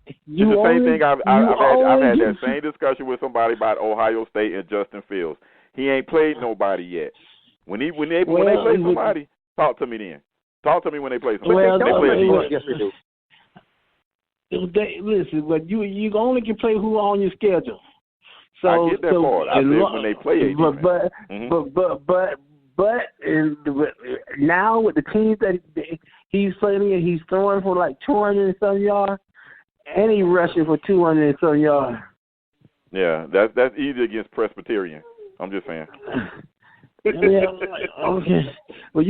It's the same thing. I've had that same discussion with somebody about Ohio State and Justin Fields. He ain't played nobody yet. When they play somebody, talk to me then. Talk to me when they play somebody. Yes, they do. Listen, but you only can play who on your schedule. So I get that part. I said when they play but now with the teams that he's playing, he's throwing for like 200 and some yards, and he's rushing for 200 and some yards. Yeah, that's easy against Presbyterian. I'm just saying. Yeah, okay. Well,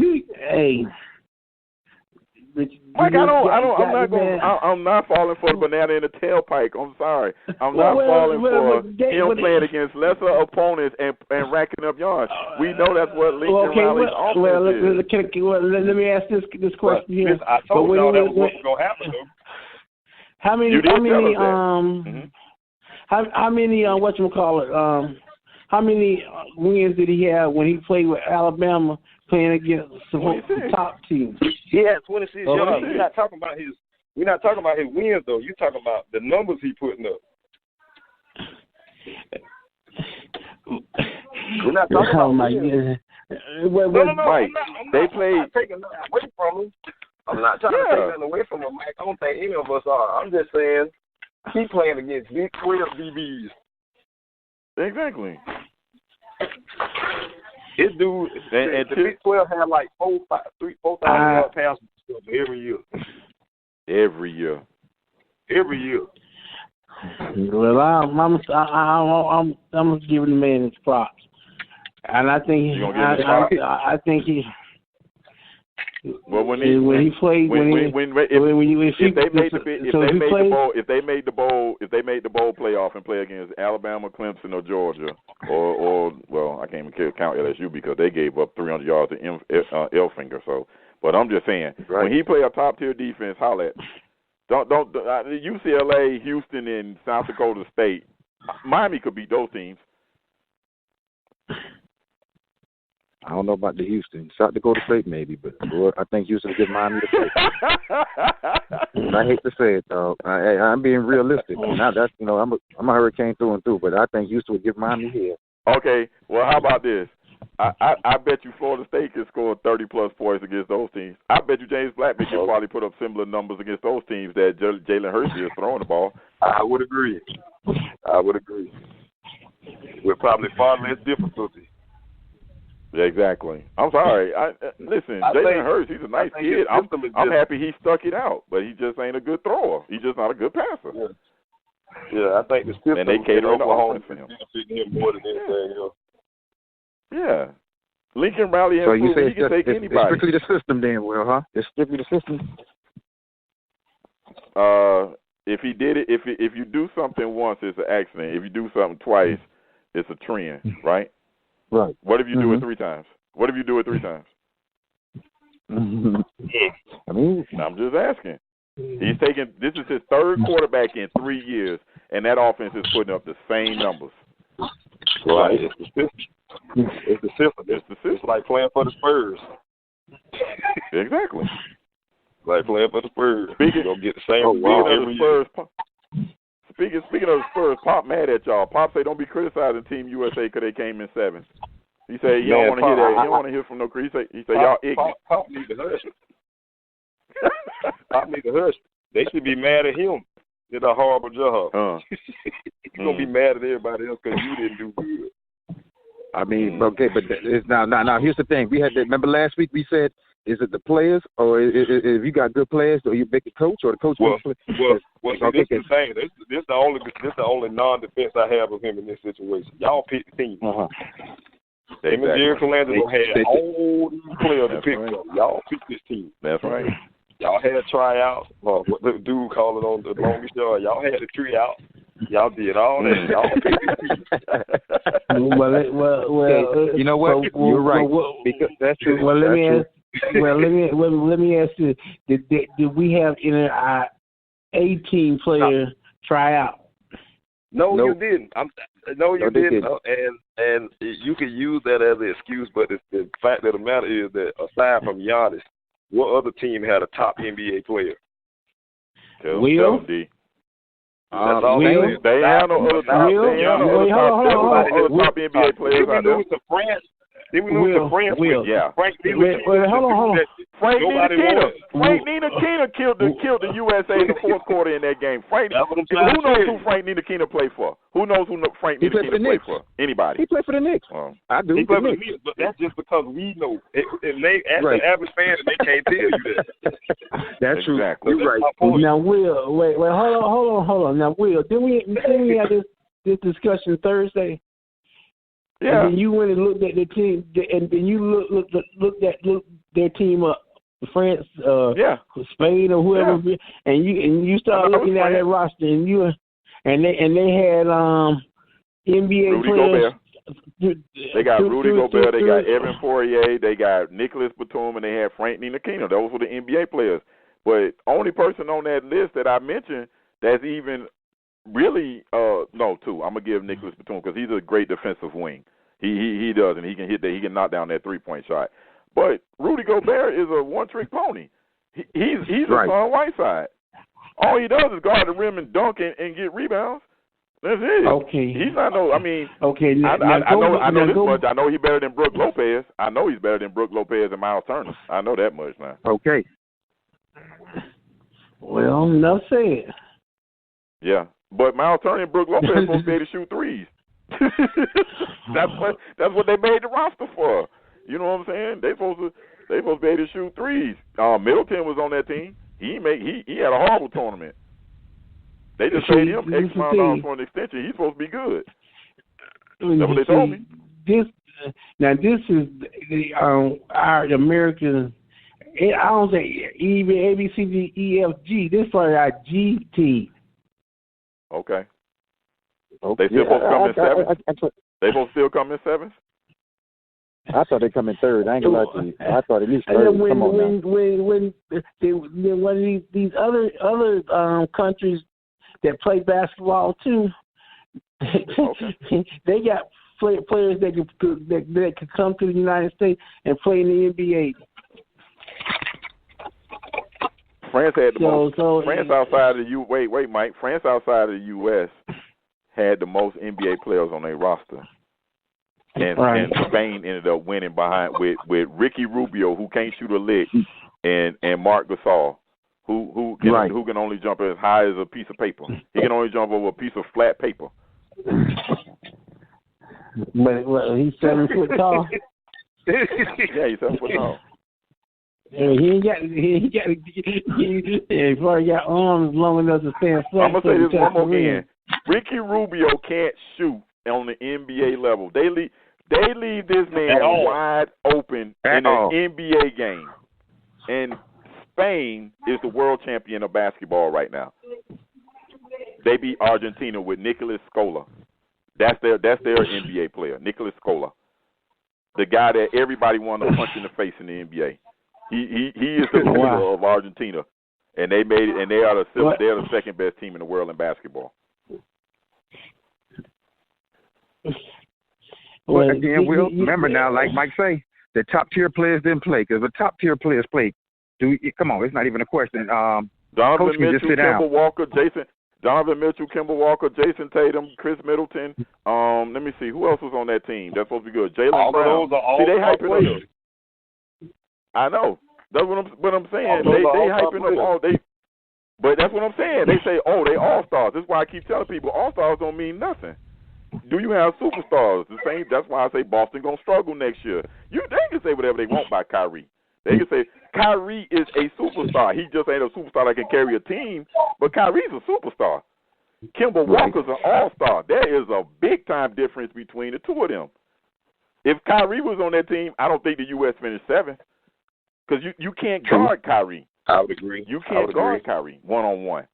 Mike, I'm not falling for the banana in the tailpipe. I'm sorry. I'm not falling for him playing against lesser opponents and racking up yards. We know that's what Lincoln Riley's offense is. Let me ask this question here. I told y'all that was what was going to happen, though. How many how many wins did he have when he played with Alabama playing against the top teams? He had 26 yards. We're not talking about his wins though. You're talking about the numbers he putting up. We're not talking about no. Mike, they played. I'm not taking nothing away from him. I'm not trying to take nothing away from him, Mike. I don't think any of us are. I'm just saying he's playing against Big 12 DBs. Exactly. This dude, the Big 12 had like 4,000 yard passes every year. Every year. Well, I'm giving the man his props, and I think I think he. Well, if they made the bowl playoff and play against Alabama, Clemson, or Georgia, or well, I can't even count LSU because they gave up 300 yards to Elfinger. So, but I'm just saying, when he play a top tier defense, holla at. Don't UCLA, Houston, and South Dakota State. Miami could beat those teams. I don't know about the Houston, South Dakota State maybe, but boy, I think Houston will give Miami the play. I hate to say it, though. I'm being realistic. Now that's I'm a Hurricane through and through, but I think Houston will give Miami here. Okay, well, how about this? I bet you Florida State can score 30-plus points against those teams. I bet you James Blackman can probably put up similar numbers against those teams that Jalen Hurts is throwing the ball. I would agree. With probably far less difficulty. Exactly. I'm sorry. Listen, Jalen Hurts, he's a nice kid. I'm happy he stuck it out, but he just ain't a good thrower. He's just not a good passer. Yeah, I think the system and they cater in the offense for him. More than anything else. Yeah. Lincoln Riley has proven he can take anybody. It's strictly the system then, Will, huh? It's strictly the system? If he did it, if you do something once, it's an accident. If you do something twice, it's a trend, right? Right. What if you do it 3 times? What if you do it 3 times? I mean, I'm just asking. He's taking. This is his 3rd quarterback in 3 years, and that offense is putting up the same numbers. Right. It's the system. It's like playing for the Spurs. Exactly. Like playing for the Spurs. You're going to get the same Speaking of the Spurs, Pop mad at y'all. Pop say don't be criticizing Team USA because they came in 7th. He say he don't want to hear that. He don't want to hear from no critic. He say y'all ignorant. Pop need to hush. Pop need to hush. They should be mad at him. Did a horrible job. He's going to be mad at everybody else because you didn't do good. I mean, okay, but it's now. Here's the thing. We had to remember last week. We said, is it the players, or if you got good players, or you make the coach, or the coach? This is the thing. This the only non-defense I have of him in this situation. Y'all pick the team. Him and Jerry Colangelo had all these players to pick from. Y'all pick this team. That's right. Y'all had tryouts. What the dude called it on the longest yard. Y'all had the tryout. Y'all did all that. Y'all picked this team. Well, you know what? You're right. Because that's true. Well, let me ask you. Did we have any 18 players try out? No, you didn't. You didn't. And you can use that as an excuse, but the fact of the matter is that aside from Giannis, what other team had a top NBA player? Will? That's all they have no other top NBA players out there. Then we lose to France. Frank Ntilikina killed the USA in the 4th quarter in that game. Who knows who Frank Ntilikina played for? Who knows who Frank Ntilikina played for? Anybody? He played for the Knicks. I do. He played for the Knicks, but that's just because we know. And they, as the average fan, they can't tell you that. That's true. Exactly. You're right. Now, Will, wait, hold on. Now, Will, didn't we have this discussion Thursday? Yeah. And then you went and looked at the team, and then you looked their team up, France, Spain, or whoever, and you started looking at that roster, and they had NBA Rudy players. Gobert. They got Rudy Gobert, they got Evan Fournier, they got Nicholas Batum, and they had Frank Ntilikina. Those were the NBA players. But only person on that list that I mentioned that's even really, no, 2. I'm gonna give Nicholas Batum because he's a great defensive wing. He does, and he can hit that. He can knock down that 3-point shot. But Rudy Gobert is a one-trick pony. He's a Son Whiteside. All he does is guard the rim and dunk and get rebounds. That's it. Okay. He's not no. I mean. Okay. I know this much. I know he's better than Brook Lopez. I know he's better than Brook Lopez and Miles Turner. I know that much now. Okay. Well, enough said. Yeah, but Miles Turner and Brook Lopez supposed to be able to shoot threes. That's what they made the roster for. You know what I'm saying? They supposed to be able to shoot threes. Middleton was on that team. He had a horrible tournament. They just paid him X amount of dollars for an extension. He's supposed to be good. That's what they told me. This is our American. I don't say even A B C D E F G. This is for our G team. Okay. They still supposed to come in seventh. They supposed to still come in seventh. I thought they come in third. I ain't gonna lie to you. I thought at least third. When come on when these other countries that play basketball too, they got players that can come to the United States and play in the NBA. France had the most. France outside of the U. Wait, Mike. France outside of the U.S. had the most NBA players on their roster, and Spain ended up winning behind with Ricky Rubio, who can't shoot a lick, and Marc Gasol, who can only jump as high as a piece of paper. He can only jump over a piece of flat paper. But he's 7 foot tall. Yeah, he's 7 foot tall. He probably got arms long enough to stand flat. I'm gonna say this one more again. Ricky Rubio can't shoot on the NBA level. They leave this man wide open in an NBA game. And Spain is the world champion of basketball right now. They beat Argentina with Nicolas Scola. That's their NBA player, Nicolas Scola, the guy that everybody wanted to punch in the face in the NBA. He is the leader of Argentina, and they made it. And they are the second best team in the world in basketball. Well, again, remember now, like Mike say, the top tier players didn't play because the top tier players played. Come on, it's not even a question. Donovan Coach Mitchell, just sit down. Kemba Walker, Jason Tatum, Chris Middleton. Let me see who else was on that team. That's supposed to be good. Jaylen Brown. See, they hyping up. I know. That's what I'm saying. They hyping up all they. But that's what I'm saying. They say, they all-stars. That's why I keep telling people all-stars don't mean nothing. Do you have superstars? The same. That's why I say Boston gonna struggle next year. They can say whatever they want by Kyrie. They can say Kyrie is a superstar. He just ain't a superstar that can carry a team. But Kyrie's a superstar. Kemba Walker's an all-star. There is a big-time difference between the two of them. If Kyrie was on that team, I don't think the U.S. finished 7th. Because you can't guard Kyrie. I would agree. You can't guard Kyrie one-on-one.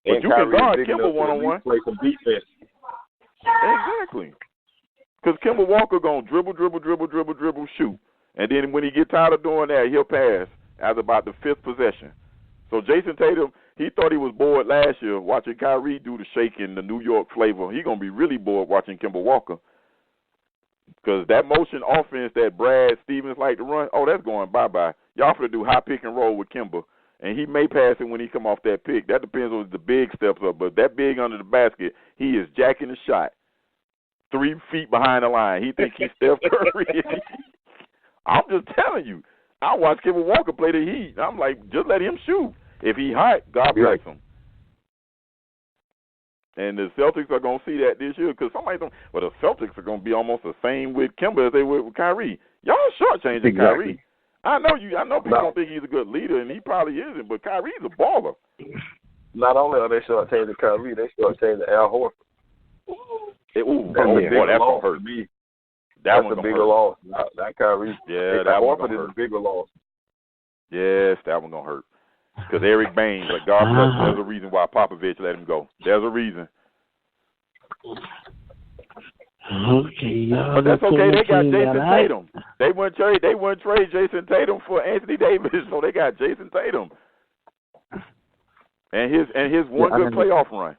But And you Kyrie can guard is big Kemba enough to one-on-one. play some defense. Exactly. Because Kemba Walker going to dribble, shoot. And then when he get tired of doing that, he'll pass at about the 5th possession. So Jason Tatum, he thought he was bored last year watching Kyrie do the shake in the New York flavor. He's going to be really bored watching Kemba Walker. Because that motion offense that Brad Stevens like to run, that's going bye-bye. Y'all for to do high pick and roll with Kemba. And he may pass it when he come off that pick. That depends on the big steps up. But that big under the basket, he is jacking the shot 3 feet behind the line. He thinks he's Steph Curry. I'm just telling you. I watched Kemba Walker play the Heat. I'm like, just let him shoot. If he hot, God bless him. And the Celtics are going to see that this year because the Celtics are going to be almost the same with Kemba as they were with Kyrie. Y'all shortchanging Kyrie. I know people don't think he's a good leader, and he probably isn't, but Kyrie's a baller. Not only are they shortchanging Kyrie, they shortchanging Al Horford. That's going to hurt. That's a bigger loss. Not Kyrie. Yeah, that one Horford is a bigger loss. Yes, that one going to hurt. Because Eric Baines, like God bless him, there's a reason why Popovich let him go. There's a reason. Okay, but that's okay. They got Jason Tatum. They wouldn't trade Jason Tatum for Anthony Davis, so they got Jason Tatum. And his one good playoff run.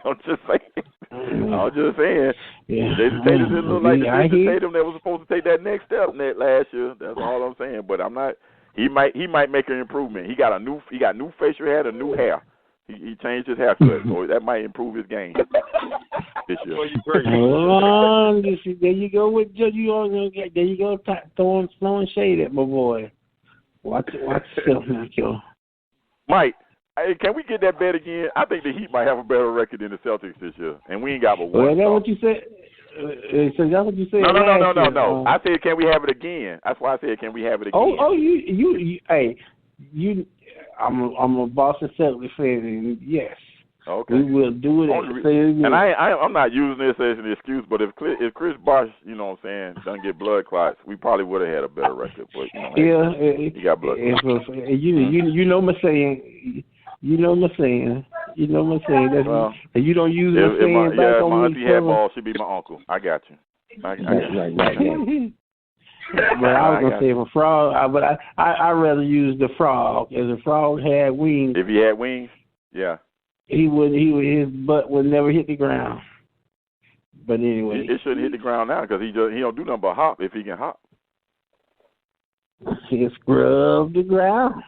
I'm just saying. Yeah. Jason Tatum didn't look like the Jason Tatum that was supposed to take that next step last year. That's all I'm saying. But I'm not. He might make an improvement. He got new facial hair, and new hair. He changed his haircut, so that might improve his game this year. Hold on, there you go with there you go throwing shade at my boy. Watch yourself now, Joe. Mike, hey, can we get that bet again? I think the Heat might have a better record than the Celtics this year, and we ain't got but one. Well, that's what you said. So that's what you said. No. I said, can we have it again? That's why I said, can we have it again? I'm a Boston Celtics fan, and yes, okay, we will do it. And I'm not using this as an excuse, but if Chris Bosh, you know what I'm saying, doesn't get blood clots, we probably would have had a better record. But he got blood clots. You know my saying. You know my saying. That's well, you don't use my saying back on me. My auntie had balls, she'd be my uncle. I got you. Right. But I was gonna say if a frog, but I rather use the frog. If the frog had wings, if he had wings, yeah, his butt would never hit the ground. But anyway, it shouldn't hit the ground now because he don't do nothing but hop if he can hop. He scrub the ground.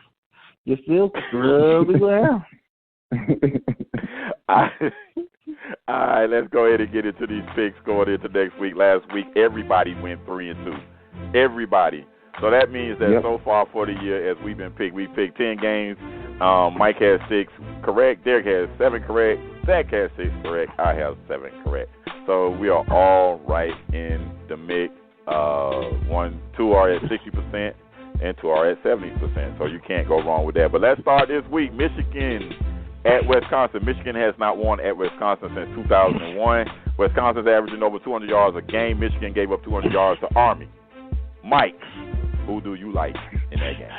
You still scrub the ground. All right, let's go ahead and get into these picks going into next week. Last week, everybody went 3-2. Everybody. So that means that so far for the year, as we picked 10 games. Mike has 6 correct. Derek has 7 correct. Zach has 6 correct. I have 7 correct. So we are all right in the mix. 2 are at 60% and 2 are at 70%. So you can't go wrong with that. But let's start this week. Michigan at Wisconsin. Michigan has not won at Wisconsin since 2001. Wisconsin's averaging over 200 yards a game. Michigan gave up 200 yards to Army. Mike, who do you like in that game?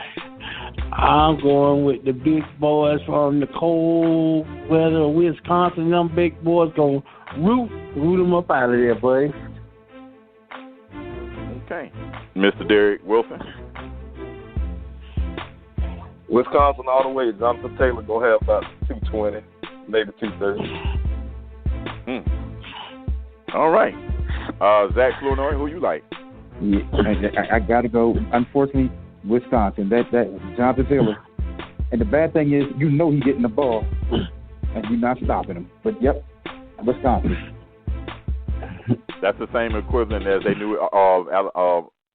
I'm going with the big boys from the cold weather of Wisconsin. Them big boys going to root them up out of there, buddy. Okay. Mr. Derek Wilson. Wisconsin all the way. Jonathan Taylor going to have about 220, maybe 230. All right. Zach Flournoy, who you like? Yeah, I got to go, unfortunately, Wisconsin. That Jonathan Taylor. And the bad thing is, he's getting the ball, and you're not stopping him. But, Wisconsin. That's the same equivalent as they knew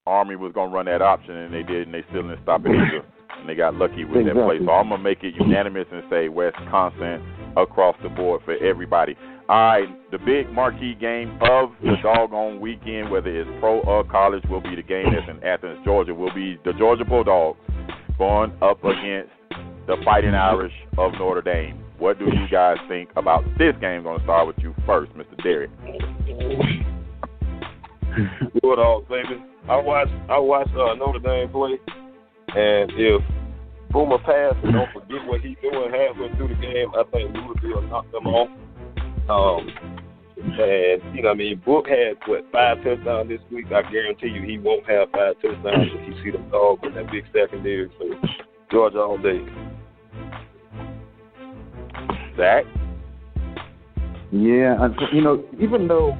Army was going to run that option, and they did, and they still didn't stop it either. And they got lucky with that play. So I'm going to make it unanimous and say Wisconsin across the board for everybody. All right, the big marquee game of the doggone weekend, whether it's pro or college, will be the game that's in Athens, Georgia. Will be the Georgia Bulldogs going up against the Fighting Irish of Notre Dame. What do you guys think about this game? I'm going to start with you first, Mr. Derek. Bulldogs, baby. I watched Notre Dame play, and if Boomer pass and don't forget what he's doing halfway through the game, I think Louisville knocked them off. And Book had 5 touchdowns this week. I guarantee you he won't have 5 touchdowns if you see them dogs in that big secondary. So Georgia all day. Zach? Yeah, even though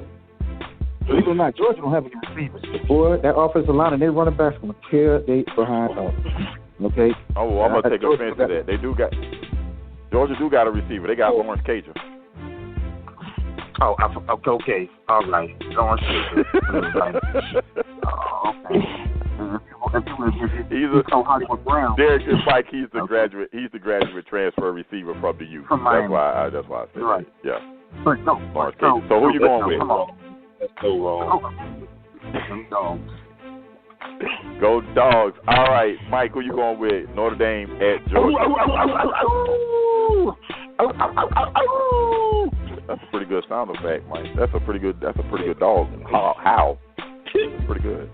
believe it or not, Georgia don't have any receivers. Boy, that offensive line and they running backs gonna tear they behind up. Okay. Oh, I'm gonna take offense to that. Georgia do got a receiver. They got Lawrence Cager. Oh, okay. All right. Lawrence Cager. He's Hollywood Brown. Derek is like he's the graduate transfer receiver from the U. That's why I said right. That. Yeah. But no. Lawrence Cager. So who you going with? Come on. That's so wrong. Dogs. Go Dogs. All right, Mike, who you going with? Notre Dame at Georgia. That's a pretty good sound effect, Mike. That's a pretty good dog. How? Pretty good.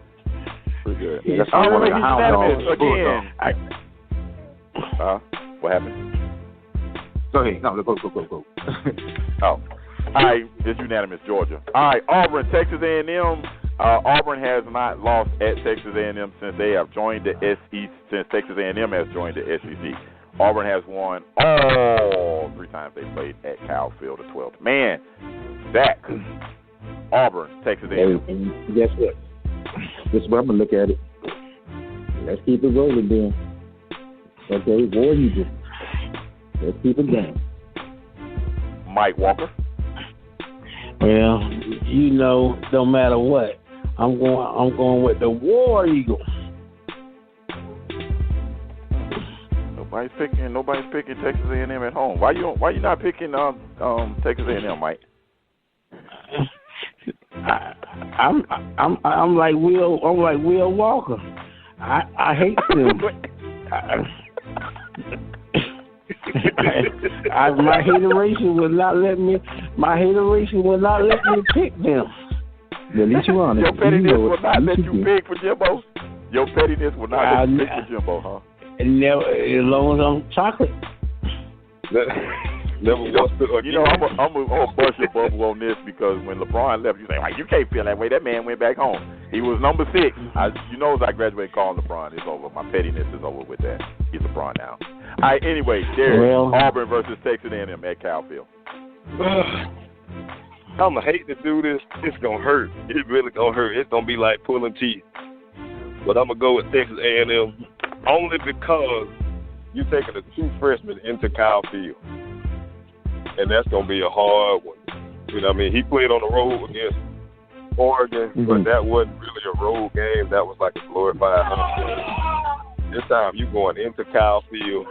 Yeah, I'm gonna make you unanimous again. What happened? Go ahead. No, go. Oh. All right, it's unanimous, Georgia. All right, Auburn, Texas A&M. Auburn has not lost at Texas A&M since they have joined the SEC. Since Texas A&M has joined the SEC, Auburn has won all 3 times they played at Cal Field the 12th. Man, Zach, Auburn, Texas A&M. And guess what? This is where I'm gonna look at it. Let's keep it rolling, then. Okay, War Eagles. Let's keep it going. Mike Walker. Well, no matter what, I'm going with the War Eagles. Nobody's picking Texas A&M at home. Why you not picking Texas A&M, Mike? I'm like Will Walker. I hate them. My hateration will not let me. Pick them. At least you honest. Your pettiness will not let you pick for Jimbo. Your pettiness will not let you pick for Jimbo, huh? Never, as long as I'm chocolate. Never once to again. I'm gonna bust your bubble on this because when LeBron left, you say, "Like you can't feel that way." That man went back home. He was number 6. As I graduated calling LeBron. It's over. My pettiness is over with that. He's LeBron now. All right. Anyway, Derek, Auburn versus Texas A&M at Cal Field. I'm gonna hate to do this. It's gonna hurt. It's really gonna hurt. It's gonna be like pulling teeth. But I'm gonna go with Texas A&M only because you're taking the 2 freshmen into Kyle Field. And that's going to be a hard one. You know what I mean? He played on the road against Oregon, but that wasn't really a road game. That was like a glorified home game. This time you're going into Kyle Field,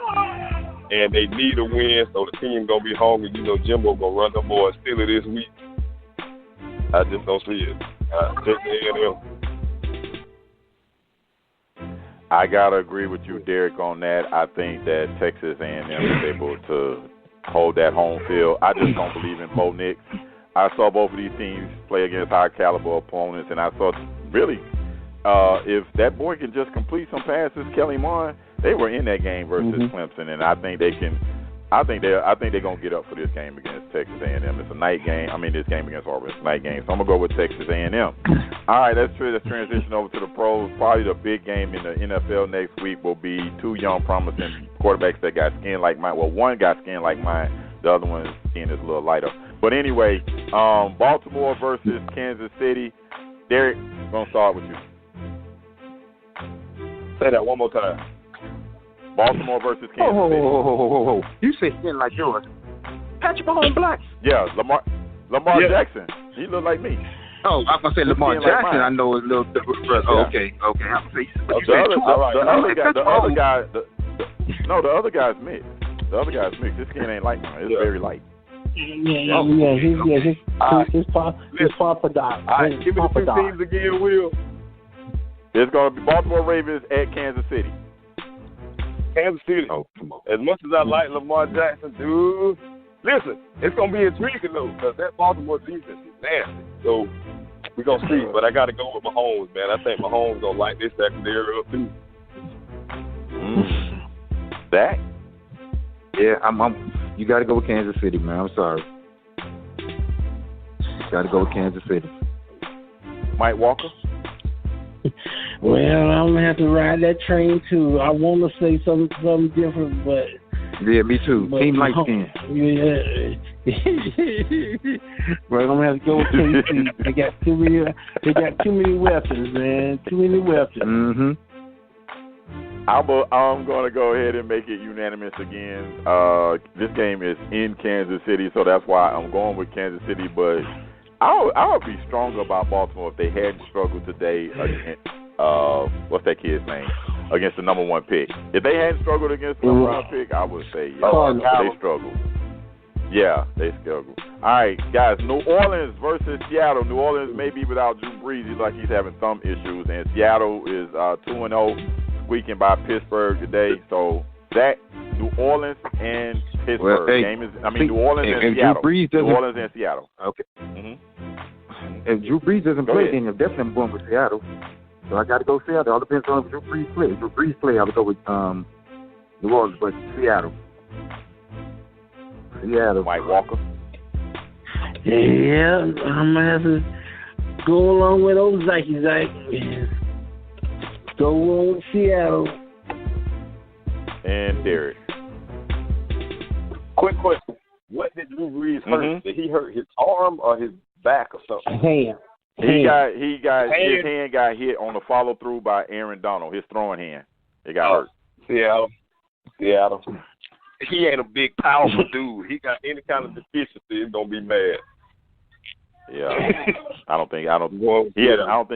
and they need a win, so the team going to be hungry. Jimbo going to run the boys still this week. I just don't see it. Texas A&M. I got to agree with you, Derek, on that. I think that Texas A&M is able to hold that home field. I just don't believe in Bo Nix. I saw both of these teams play against high-caliber opponents, and I thought, really, if that boy can just complete some passes, Kelly Mond, they were in that game versus Clemson, and I think they can. I think they're gonna get up for this game against Texas A&M. It's a night game. I mean, this game against Auburn is a night game, so I'm gonna go with Texas A&M. All right, let's transition over to the pros. Probably the big game in the NFL next week will be 2 young promising quarterbacks that got skin like mine. Well, one got skin like mine. The other one's skin is a little lighter. But anyway, Baltimore versus Kansas City. Derek, I'm gonna start with you. Say that one more time. Baltimore versus Kansas City. Oh. You say skin like yours. Patrick Mahomes black. Yeah, Lamar Jackson. He look like me. Oh, I'm gonna say Lamar Jackson. Like I know a little different. Oh, okay. The other guy's mixed. The other guy's mixed. His skin ain't like mine. It's very light. His papa died. All right, give me the 2 teams again, Will. It's gonna be Baltimore Ravens at Kansas City. Kansas City. Oh, come on. As much as I like Lamar Jackson, dude, listen, it's going to be intriguing, though, because that Baltimore defense is nasty. So we're going to see. But I got to go with Mahomes, man. I think Mahomes going to light this secondary up, too. That? Yeah, you got to go with Kansas City, man. I'm sorry. Got to go with Kansas City. Mike Walker? Well, I'm going to have to ride that train, too. I want to say something different, but... Yeah, me too. Team light skin. Yeah. Well, I'm going to have to go with KC. They got too many weapons, man. Too many weapons. Mm-hmm. I'm going to go ahead and make it unanimous again. This game is in Kansas City, so that's why I'm going with Kansas City, but... I would be stronger about Baltimore if they hadn't struggled today against what's that kid's name? Against the number 1 pick. If they hadn't struggled against the number 1 pick, I would say they struggled. Yeah, they struggled. All right, guys. New Orleans versus Seattle. New Orleans may be without Drew Brees. He's like he's having thumb issues, and Seattle is 2-0, squeaking by Pittsburgh today. So that New Orleans and Pittsburgh game is. New Orleans and Seattle. New Orleans and Seattle. Okay. If Drew Brees doesn't play, then you're definitely going with Seattle. So I got to go Seattle. It all depends on if Drew Brees plays. If Drew Brees play, I would go with New Orleans, but Seattle. Mike Walker. Yeah, I'm going to have to go along with those Zach. Go on with Seattle. And Derek. Quick question. What did Drew Brees hurt? Did he hurt his arm or his back or something? Hand. His hand got hit on the follow through by Aaron Donald, his throwing hand. It got hurt. Seattle. he ain't a big, powerful dude. He got any kind of deficiency, he's gonna be mad. Yeah, I don't think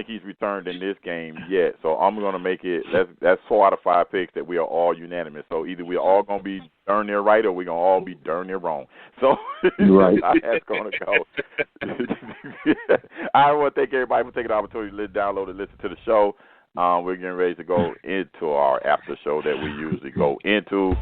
he's returned in this game yet. So I'm gonna make it. That's 4 out of 5 picks that we are all unanimous. So either we're all gonna be darn near right, or we're gonna all be darn near wrong. So right. that's gonna go. I want to thank everybody for taking the opportunity to download and listen to the show. We're getting ready to go into our after show that we usually go into.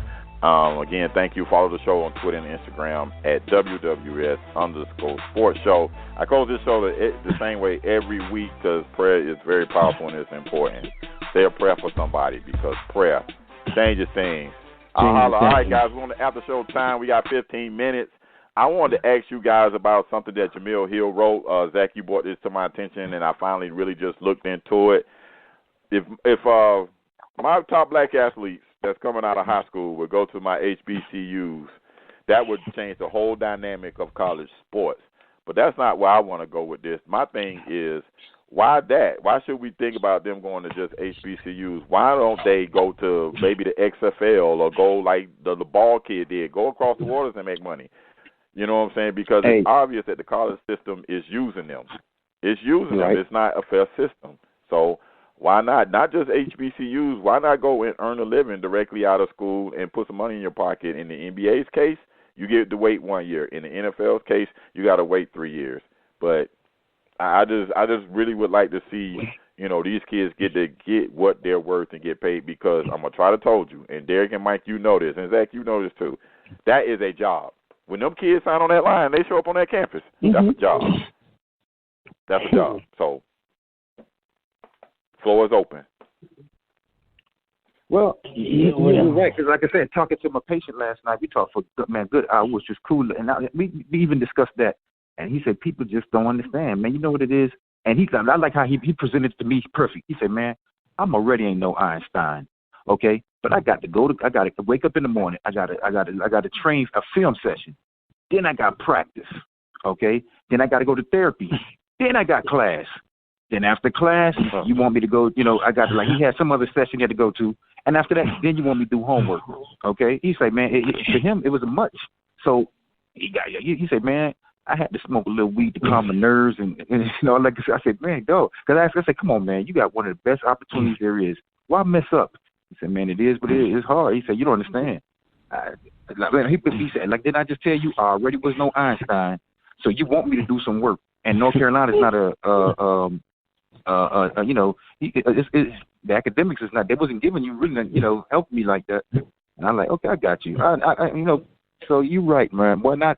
Again, thank you. Follow the show on Twitter and Instagram at WWS_sports show. I close this show the same way every week because prayer is very powerful and it's important. Say a prayer for somebody because prayer changes things. All right, guys, we're on the after show time. We got 15 minutes. I wanted to ask you guys about something that Jamil Hill wrote. Zach, you brought this to my attention, and I finally really just looked into it. If my top black athletes that's coming out of high school would go to my HBCUs, that would change the whole dynamic of college sports. But that's not where I want to go with this. My thing is, why that? Why should we think about them going to just HBCUs? Why don't they go to maybe the XFL or go like the ball kid did, go across the waters and make money? You know what I'm saying? Because it's obvious that the college system is using them. It's using them. It's not a fair system. So why not? Not just HBCUs. Why not go and earn a living directly out of school and put some money in your pocket? In the NBA's case, you get to wait 1 year. In the NFL's case, you got to wait 3 years. But I just really would like to see, these kids get what they're worth and get paid, because I'm going to try to told you, and Derek and Mike, you know this, and Zach, you know this too. That is a job. When them kids sign on that line, they show up on that campus. That's a job. That's a job. So, floor is open. Well, you're right, because like I said, talking to my patient last night, we talked for good hours, just cool, and we even discussed that, and he said people just don't understand, man. You know what it is? And I like how he presented it to me perfect. He said, man, I'm already ain't no Einstein, okay, but I got to wake up in the morning. I got to train a film session, then I got practice, okay, then I got to go to therapy, then I got class. Then after class, you want me to go, he had some other session he had to go to. And after that, then you want me to do homework, okay? He said, man, for him, it was much. So he said, man, I had to smoke a little weed to calm my nerves. And like I said, man, go. Because I said, come on, man, you got one of the best opportunities there is. Why mess up? He said, man, it is, but it's hard. He said, you don't understand. He said, didn't I just tell you I already was no Einstein, so you want me to do some work. And North Carolina is not the academics is not. They wasn't giving you really, help me like that. And I'm like, okay, I got you. So you're right, man. Why not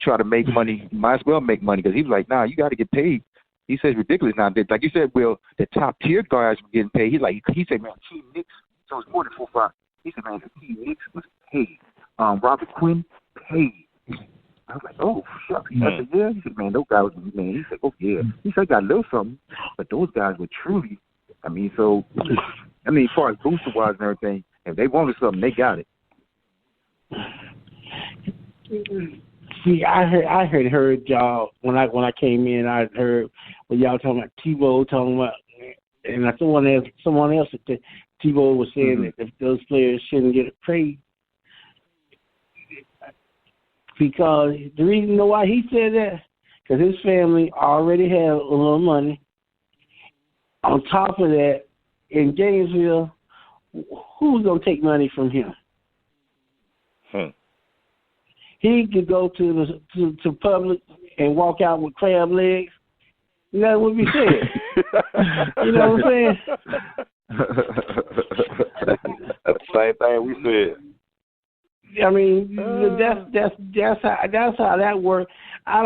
try to make money? Might as well make money, because he was like, nah, you got to get paid. He says ridiculous now. Like you said, Will, the top tier guys were getting paid. He said, man, T. Nix. So it's more than 4 or 5. He said, man, T. Nix was paid. Robert Quinn paid. I was like, oh, shucks. I said, yeah. He said, man, those guys, man. He said, oh, yeah. He said, I got a little something, but those guys were truly, as far as booster-wise and everything, if they wanted something, they got it. See, I heard y'all, when I came in, I heard when y'all talking about Tebow, and someone else that Tebow was saying that if those players shouldn't get paid. Because the reason why he said that, because his family already had a little money. On top of that, in Gainesville, who's going to take money from him? He could go to Publix and walk out with crab legs. That's what we said. You know what I'm saying? That's the same thing we said. I mean, that's how that works. I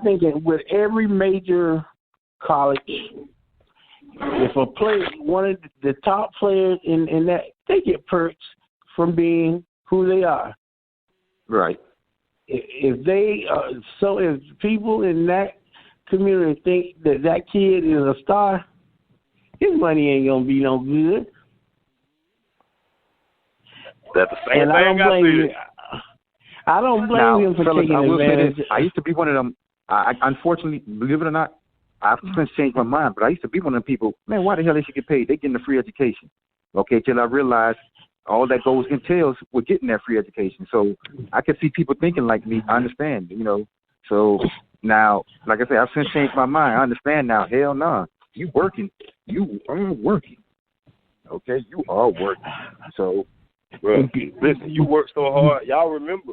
think that with every major college, if a player, one of the top players in that, they get perks from being who they are. Right. If people in that community think that kid is a star, his money ain't gonna be no good. That's the same thing I said. I don't blame him for taking advantage. I used to be one of them. I unfortunately, believe it or not, I've since changed my mind, but I used to be one of them people, man, why the hell they should get paid? They're getting a free education. Okay, till I realized, all that entails with getting that free education. So I can see people thinking like me. I understand, you know. So now, like I said, I've since changed my mind. I understand now. Hell no. Nah. You working. You are working. Okay? You are working. So, well, listen, you work so hard. Y'all remember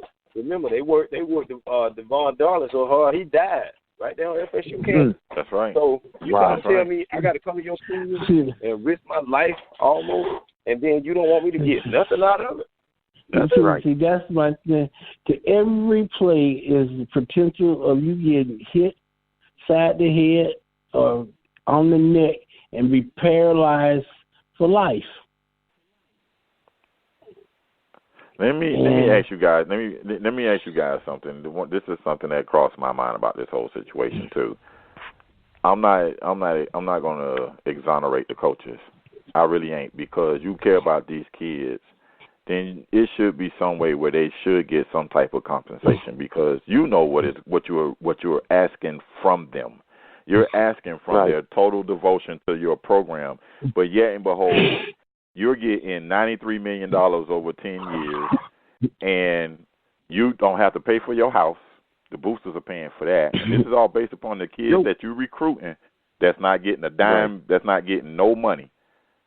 they worked Devon Darling so hard he died right there on FSU campus. That's right. So you gotta tell me I gotta come to your school and risk my life almost, and then you don't want me to get nothing out of it. That's right. See, that's my thing. To every play is the potential of you getting hit side the head or on the neck and be paralyzed for life. Let me ask you guys. Let me ask you guys something. This is something that crossed my mind about this whole situation too. I'm not going to exonerate the coaches. I really ain't, because you care about these kids. Then it should be some way where they should get some type of compensation, because you know what you're asking from them. You're asking from their total devotion to your program, but yet and behold, you're getting $93 million over 10 years, and you don't have to pay for your house. The boosters are paying for that. And this is all based upon the kids that you're recruiting that's not getting a dime, that's not getting no money.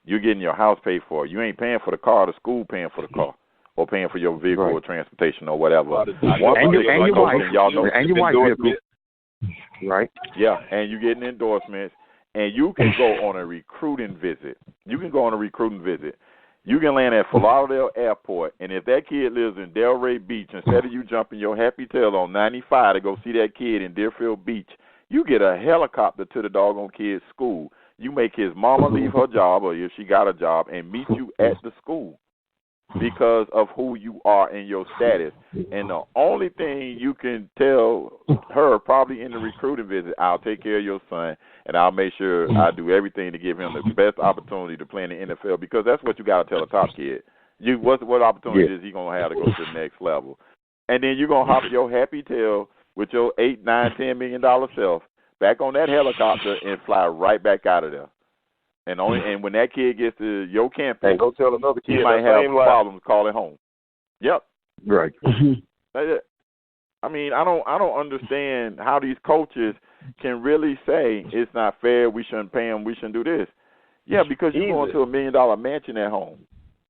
You're getting your house paid for. You ain't paying for the car, the school paying for the car, or paying for your vehicle or transportation or whatever. And your wife vehicle. Right. Yeah, and you're getting endorsements. And you can go on a recruiting visit. You can land at Fort Lauderdale Airport, and if that kid lives in Delray Beach, instead of you jumping your happy tail on 95 to go see that kid in Deerfield Beach, you get a helicopter to the doggone kid's school. You make his mama leave her job, or if she got a job, and meet you at the school because of who you are and your status. And the only thing you can tell her, probably in the recruiting visit, I'll take care of your son, and I'll make sure I do everything to give him the best opportunity to play in the NFL, because that's what you got to tell a top kid. What opportunity is he going to have to go to the next level? And then you're going to hop your happy tail with your $8, $9, $10 million self back on that helicopter and fly right back out of there. And when that kid gets to your campus, and go tell another kid, he might have problems calling home. Yep. Right. I mean, I don't understand how these coaches can really say it's not fair, we shouldn't pay him, we shouldn't do this. Yeah, because you're going to $1 million mansion at home.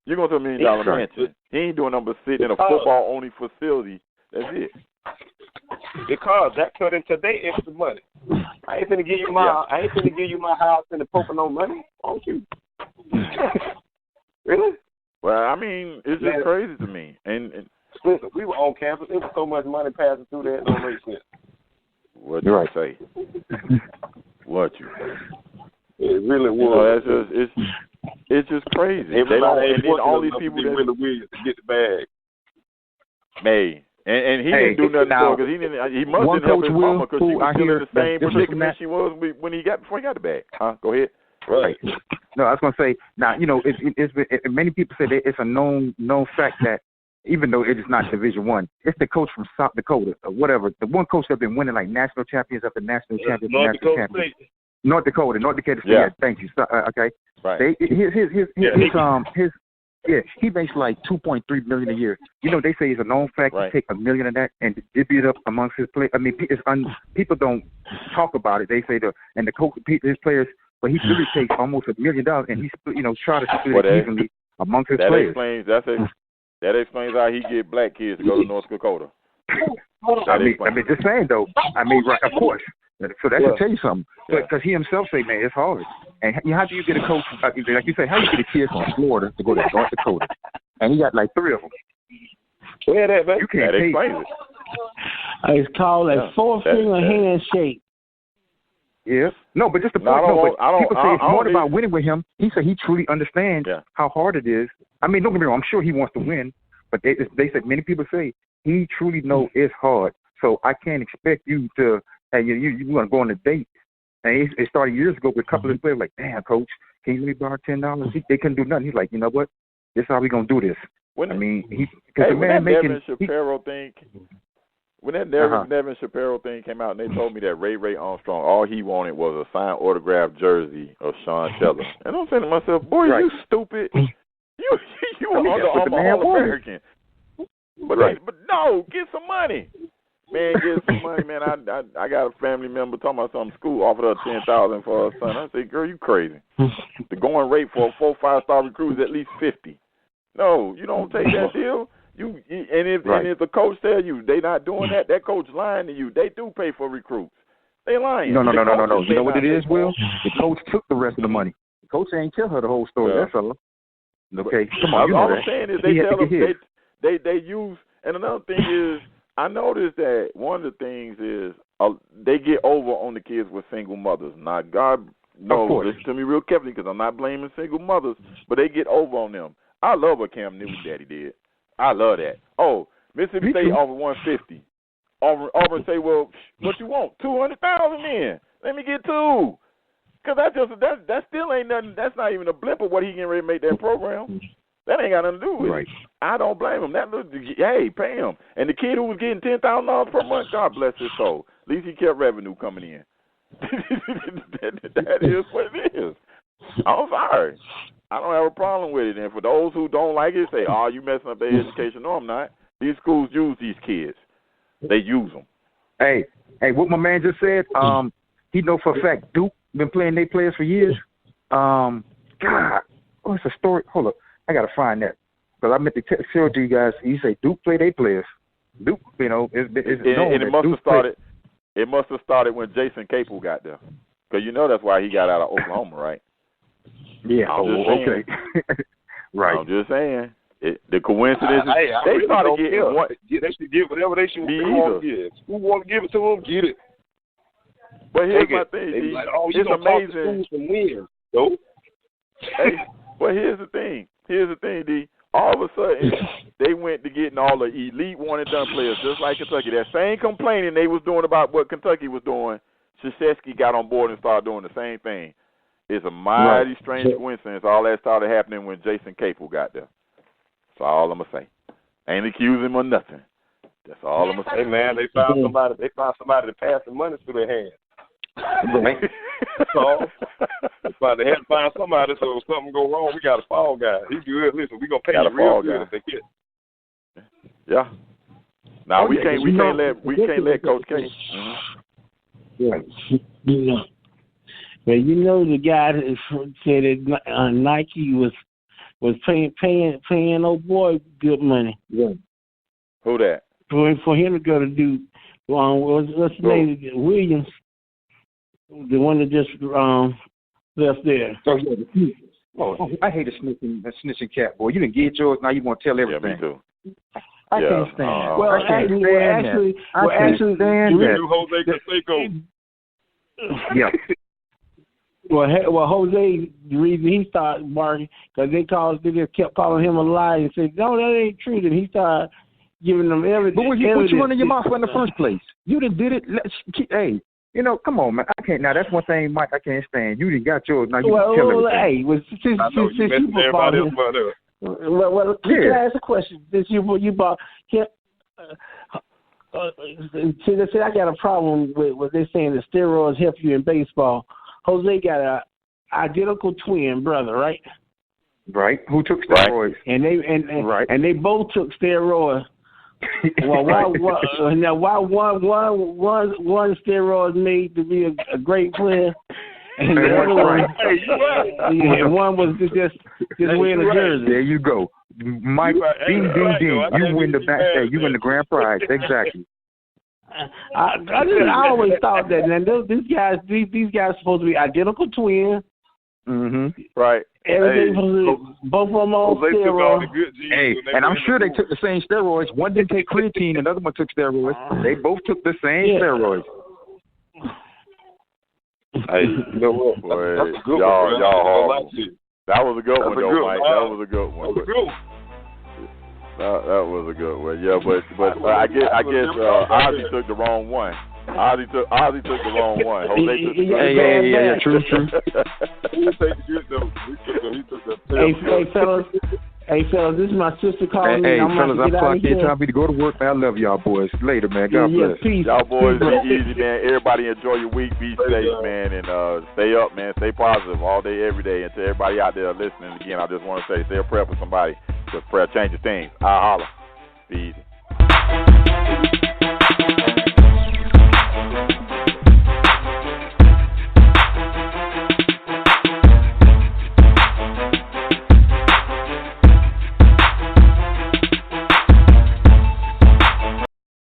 You're going to $1 million mansion. He ain't doing nothing but sitting in a football-only facility. That's it. Because that cut into their extra money. I ain't gonna give you my house in the Pocono money. Won't you? Really? Well, I mean, it's just crazy to me. And listen, we were on campus. There was so much money passing through there, it don't make sense. What you say? What you say? It really was. You know, it's just crazy. They don't, and then all these people that Willie Williams to get the bag. May. And he didn't do nothing for because he must have helped his mama, because she was still in the same predicament she was before he got the bag. Go ahead. Right. No, I was going to say, now, you know, it's many people say that it's a known fact that even though it is not Division I, it's the coach from South Dakota or whatever. The one coach that's been winning like national champions after national champions. North Dakota State. Yeah. Thank you. Okay. Right. He makes like $2.3 million a year. You know, they say it's a known fact. He take $1 million of that and distribute it up amongst his players. I mean, people don't talk about it. They say the coach, his players, but he really takes almost $1 million, and he's try to split it evenly amongst his players. That explains how he get black kids to go to North Dakota. I mean, just saying though. I mean, right? Of course. So that should tell you something. Because he himself say, man, it's hard. And how do you get a coach, like you say, how do you get a kid from Florida to go to North Dakota? And he got like 3 of them. Where that, man? You can't explain it. It's called a four-finger handshake. Yeah. No, but just the point. People say it's more about winning with him. He said he truly understands how hard it is. I mean, don't get me wrong. I'm sure he wants to win. But they said many people say he truly knows it's hard. So I can't expect you to, hey, you want to go on a date. And it started years ago with a couple of players like, damn, coach, can you let me borrow $10? They couldn't do nothing. He's like, you know what? This is how we going to do this. When that Devin Shapiro thing came out, and they told me that Ray Armstrong, all he wanted was a signed autographed jersey of Sean Teller. And I'm saying to myself, boy, you stupid. You an Under Armour All-American. But no, get some money. Man, get some money, man. I got a family member talking about something. School offered her $10,000 for her son. I said, girl, you crazy. The going rate for a 4 5-star recruit is at least $50. No, you don't take that deal. And if the coach tell you they not doing that, that coach lying to you. They do pay for recruits. They lying. No. You know what it is, Will? The coach took the rest of the money. The coach ain't tell her the whole story. That's all. Okay, come on. All I'm saying is they tell them they use. And another thing is, I noticed that one of the things is they get over on the kids with single mothers. Now, God knows, listen to me real carefully because I'm not blaming single mothers, but they get over on them. I love what Cam Newton's daddy did. I love that. Oh, Mississippi State offered $150. Auburn say, well, what you want? $200,000 in. Let me get $2. Because that still ain't nothing. That's not even a blip of what he getting ready to make that program. That ain't got nothing to do with it. I don't blame him. Hey, pay him. And the kid who was getting $10,000 per month, God bless his soul. At least he kept revenue coming in. that is what it is. I'm sorry. I don't have a problem with it. And for those who don't like it, say, oh, you messing up their education. No, I'm not. These schools use these kids. They use them. Hey, what my man just said, he know for a fact Duke been playing their players for years. God, what's the story? Hold up. I got to find that. Because I meant to show it to you guys. You say Duke play their players. Duke, it's known. And it must have started. It must have started when Jason Capel got there. Because you know that's why he got out of Oklahoma, right? Yeah. Okay. Right. I'm just saying. The coincidence is they really started getting one. Yeah, they should get whatever they should want to give. Who want to give it to them, get it. But here's my thing. Like, it's amazing. From wins, no? Hey, well, here's the thing, D. All of a sudden, they went to getting all the elite one-and-done players, just like Kentucky. That same complaining they was doing about what Kentucky was doing, Krzyzewski got on board and started doing the same thing. It's a mighty strange coincidence. All that started happening when Jason Capel got there. That's all I'm going to say. Ain't accusing him of nothing. That's all I'm going to say. Hey, man, they found somebody to pass the money through their hands. That's all. They had to find somebody, so if something go wrong, we got a fall guy. He's good. Listen, we're going to pay you real good if they get it. Yeah. Now, we can't let Coach K. Yeah. But you know the guy that said that Nike was paying old boy good money. Yeah. Who that? For him to go to do what's his name? Williams, the one that just left there. I hate a snitching cat, boy. You didn't get yours, now you want to tell everything. Yeah, me too. I can't stand that. I can't stand that. Jose Canseco. Yeah. Well, Jose, the reason he started barking, because they just kept calling him a liar and said, no, that ain't true. Then he started giving them evidence. But what you running your mouth for in the first place? You done did it. Hey, come on, man. I can't. Now, that's one thing, Mike, I can't stand. You done got yours. Now, you can tell everything. Since you bought him. Well, can I ask a question? Since you bought him, see, I got a problem with what they're saying that steroids help you in baseball. Jose got a identical twin brother, right? Right. Who took steroids? And they both took steroids. Well, why one steroid made to be a great player, and the other one, and one was just wearing a jersey. There you go, Mike. Ding. You win the back. You win the grand prize. Exactly. I always thought that. And these guys are supposed to be identical twins. Mm-hmm. Right. Both of them on steroids. Hey, and I'm sure they took the same steroids. One didn't take creatine, another one took steroids. They both took the same steroids. Hey, you know what, boy? Y'all, that was a good one, though, Mike. That was a good one. That was a good one. Yeah, but I guess Ozzy took the wrong one. Ozzy took the wrong one. Jose took yeah, true. Hey, fellas, Hey, fellas, this is my sister calling me. Hey, fellas, I'm clocking in. Time for me to go to work, man. I love y'all boys. Later, man. God bless. Peace. Y'all boys peace, be easy, man. Everybody enjoy your week. Be safe, man, and stay up, man. Stay positive all day, every day. And to everybody out there listening, again, I just want to say a prayer for somebody, because prayer changes things. I holla. Be easy.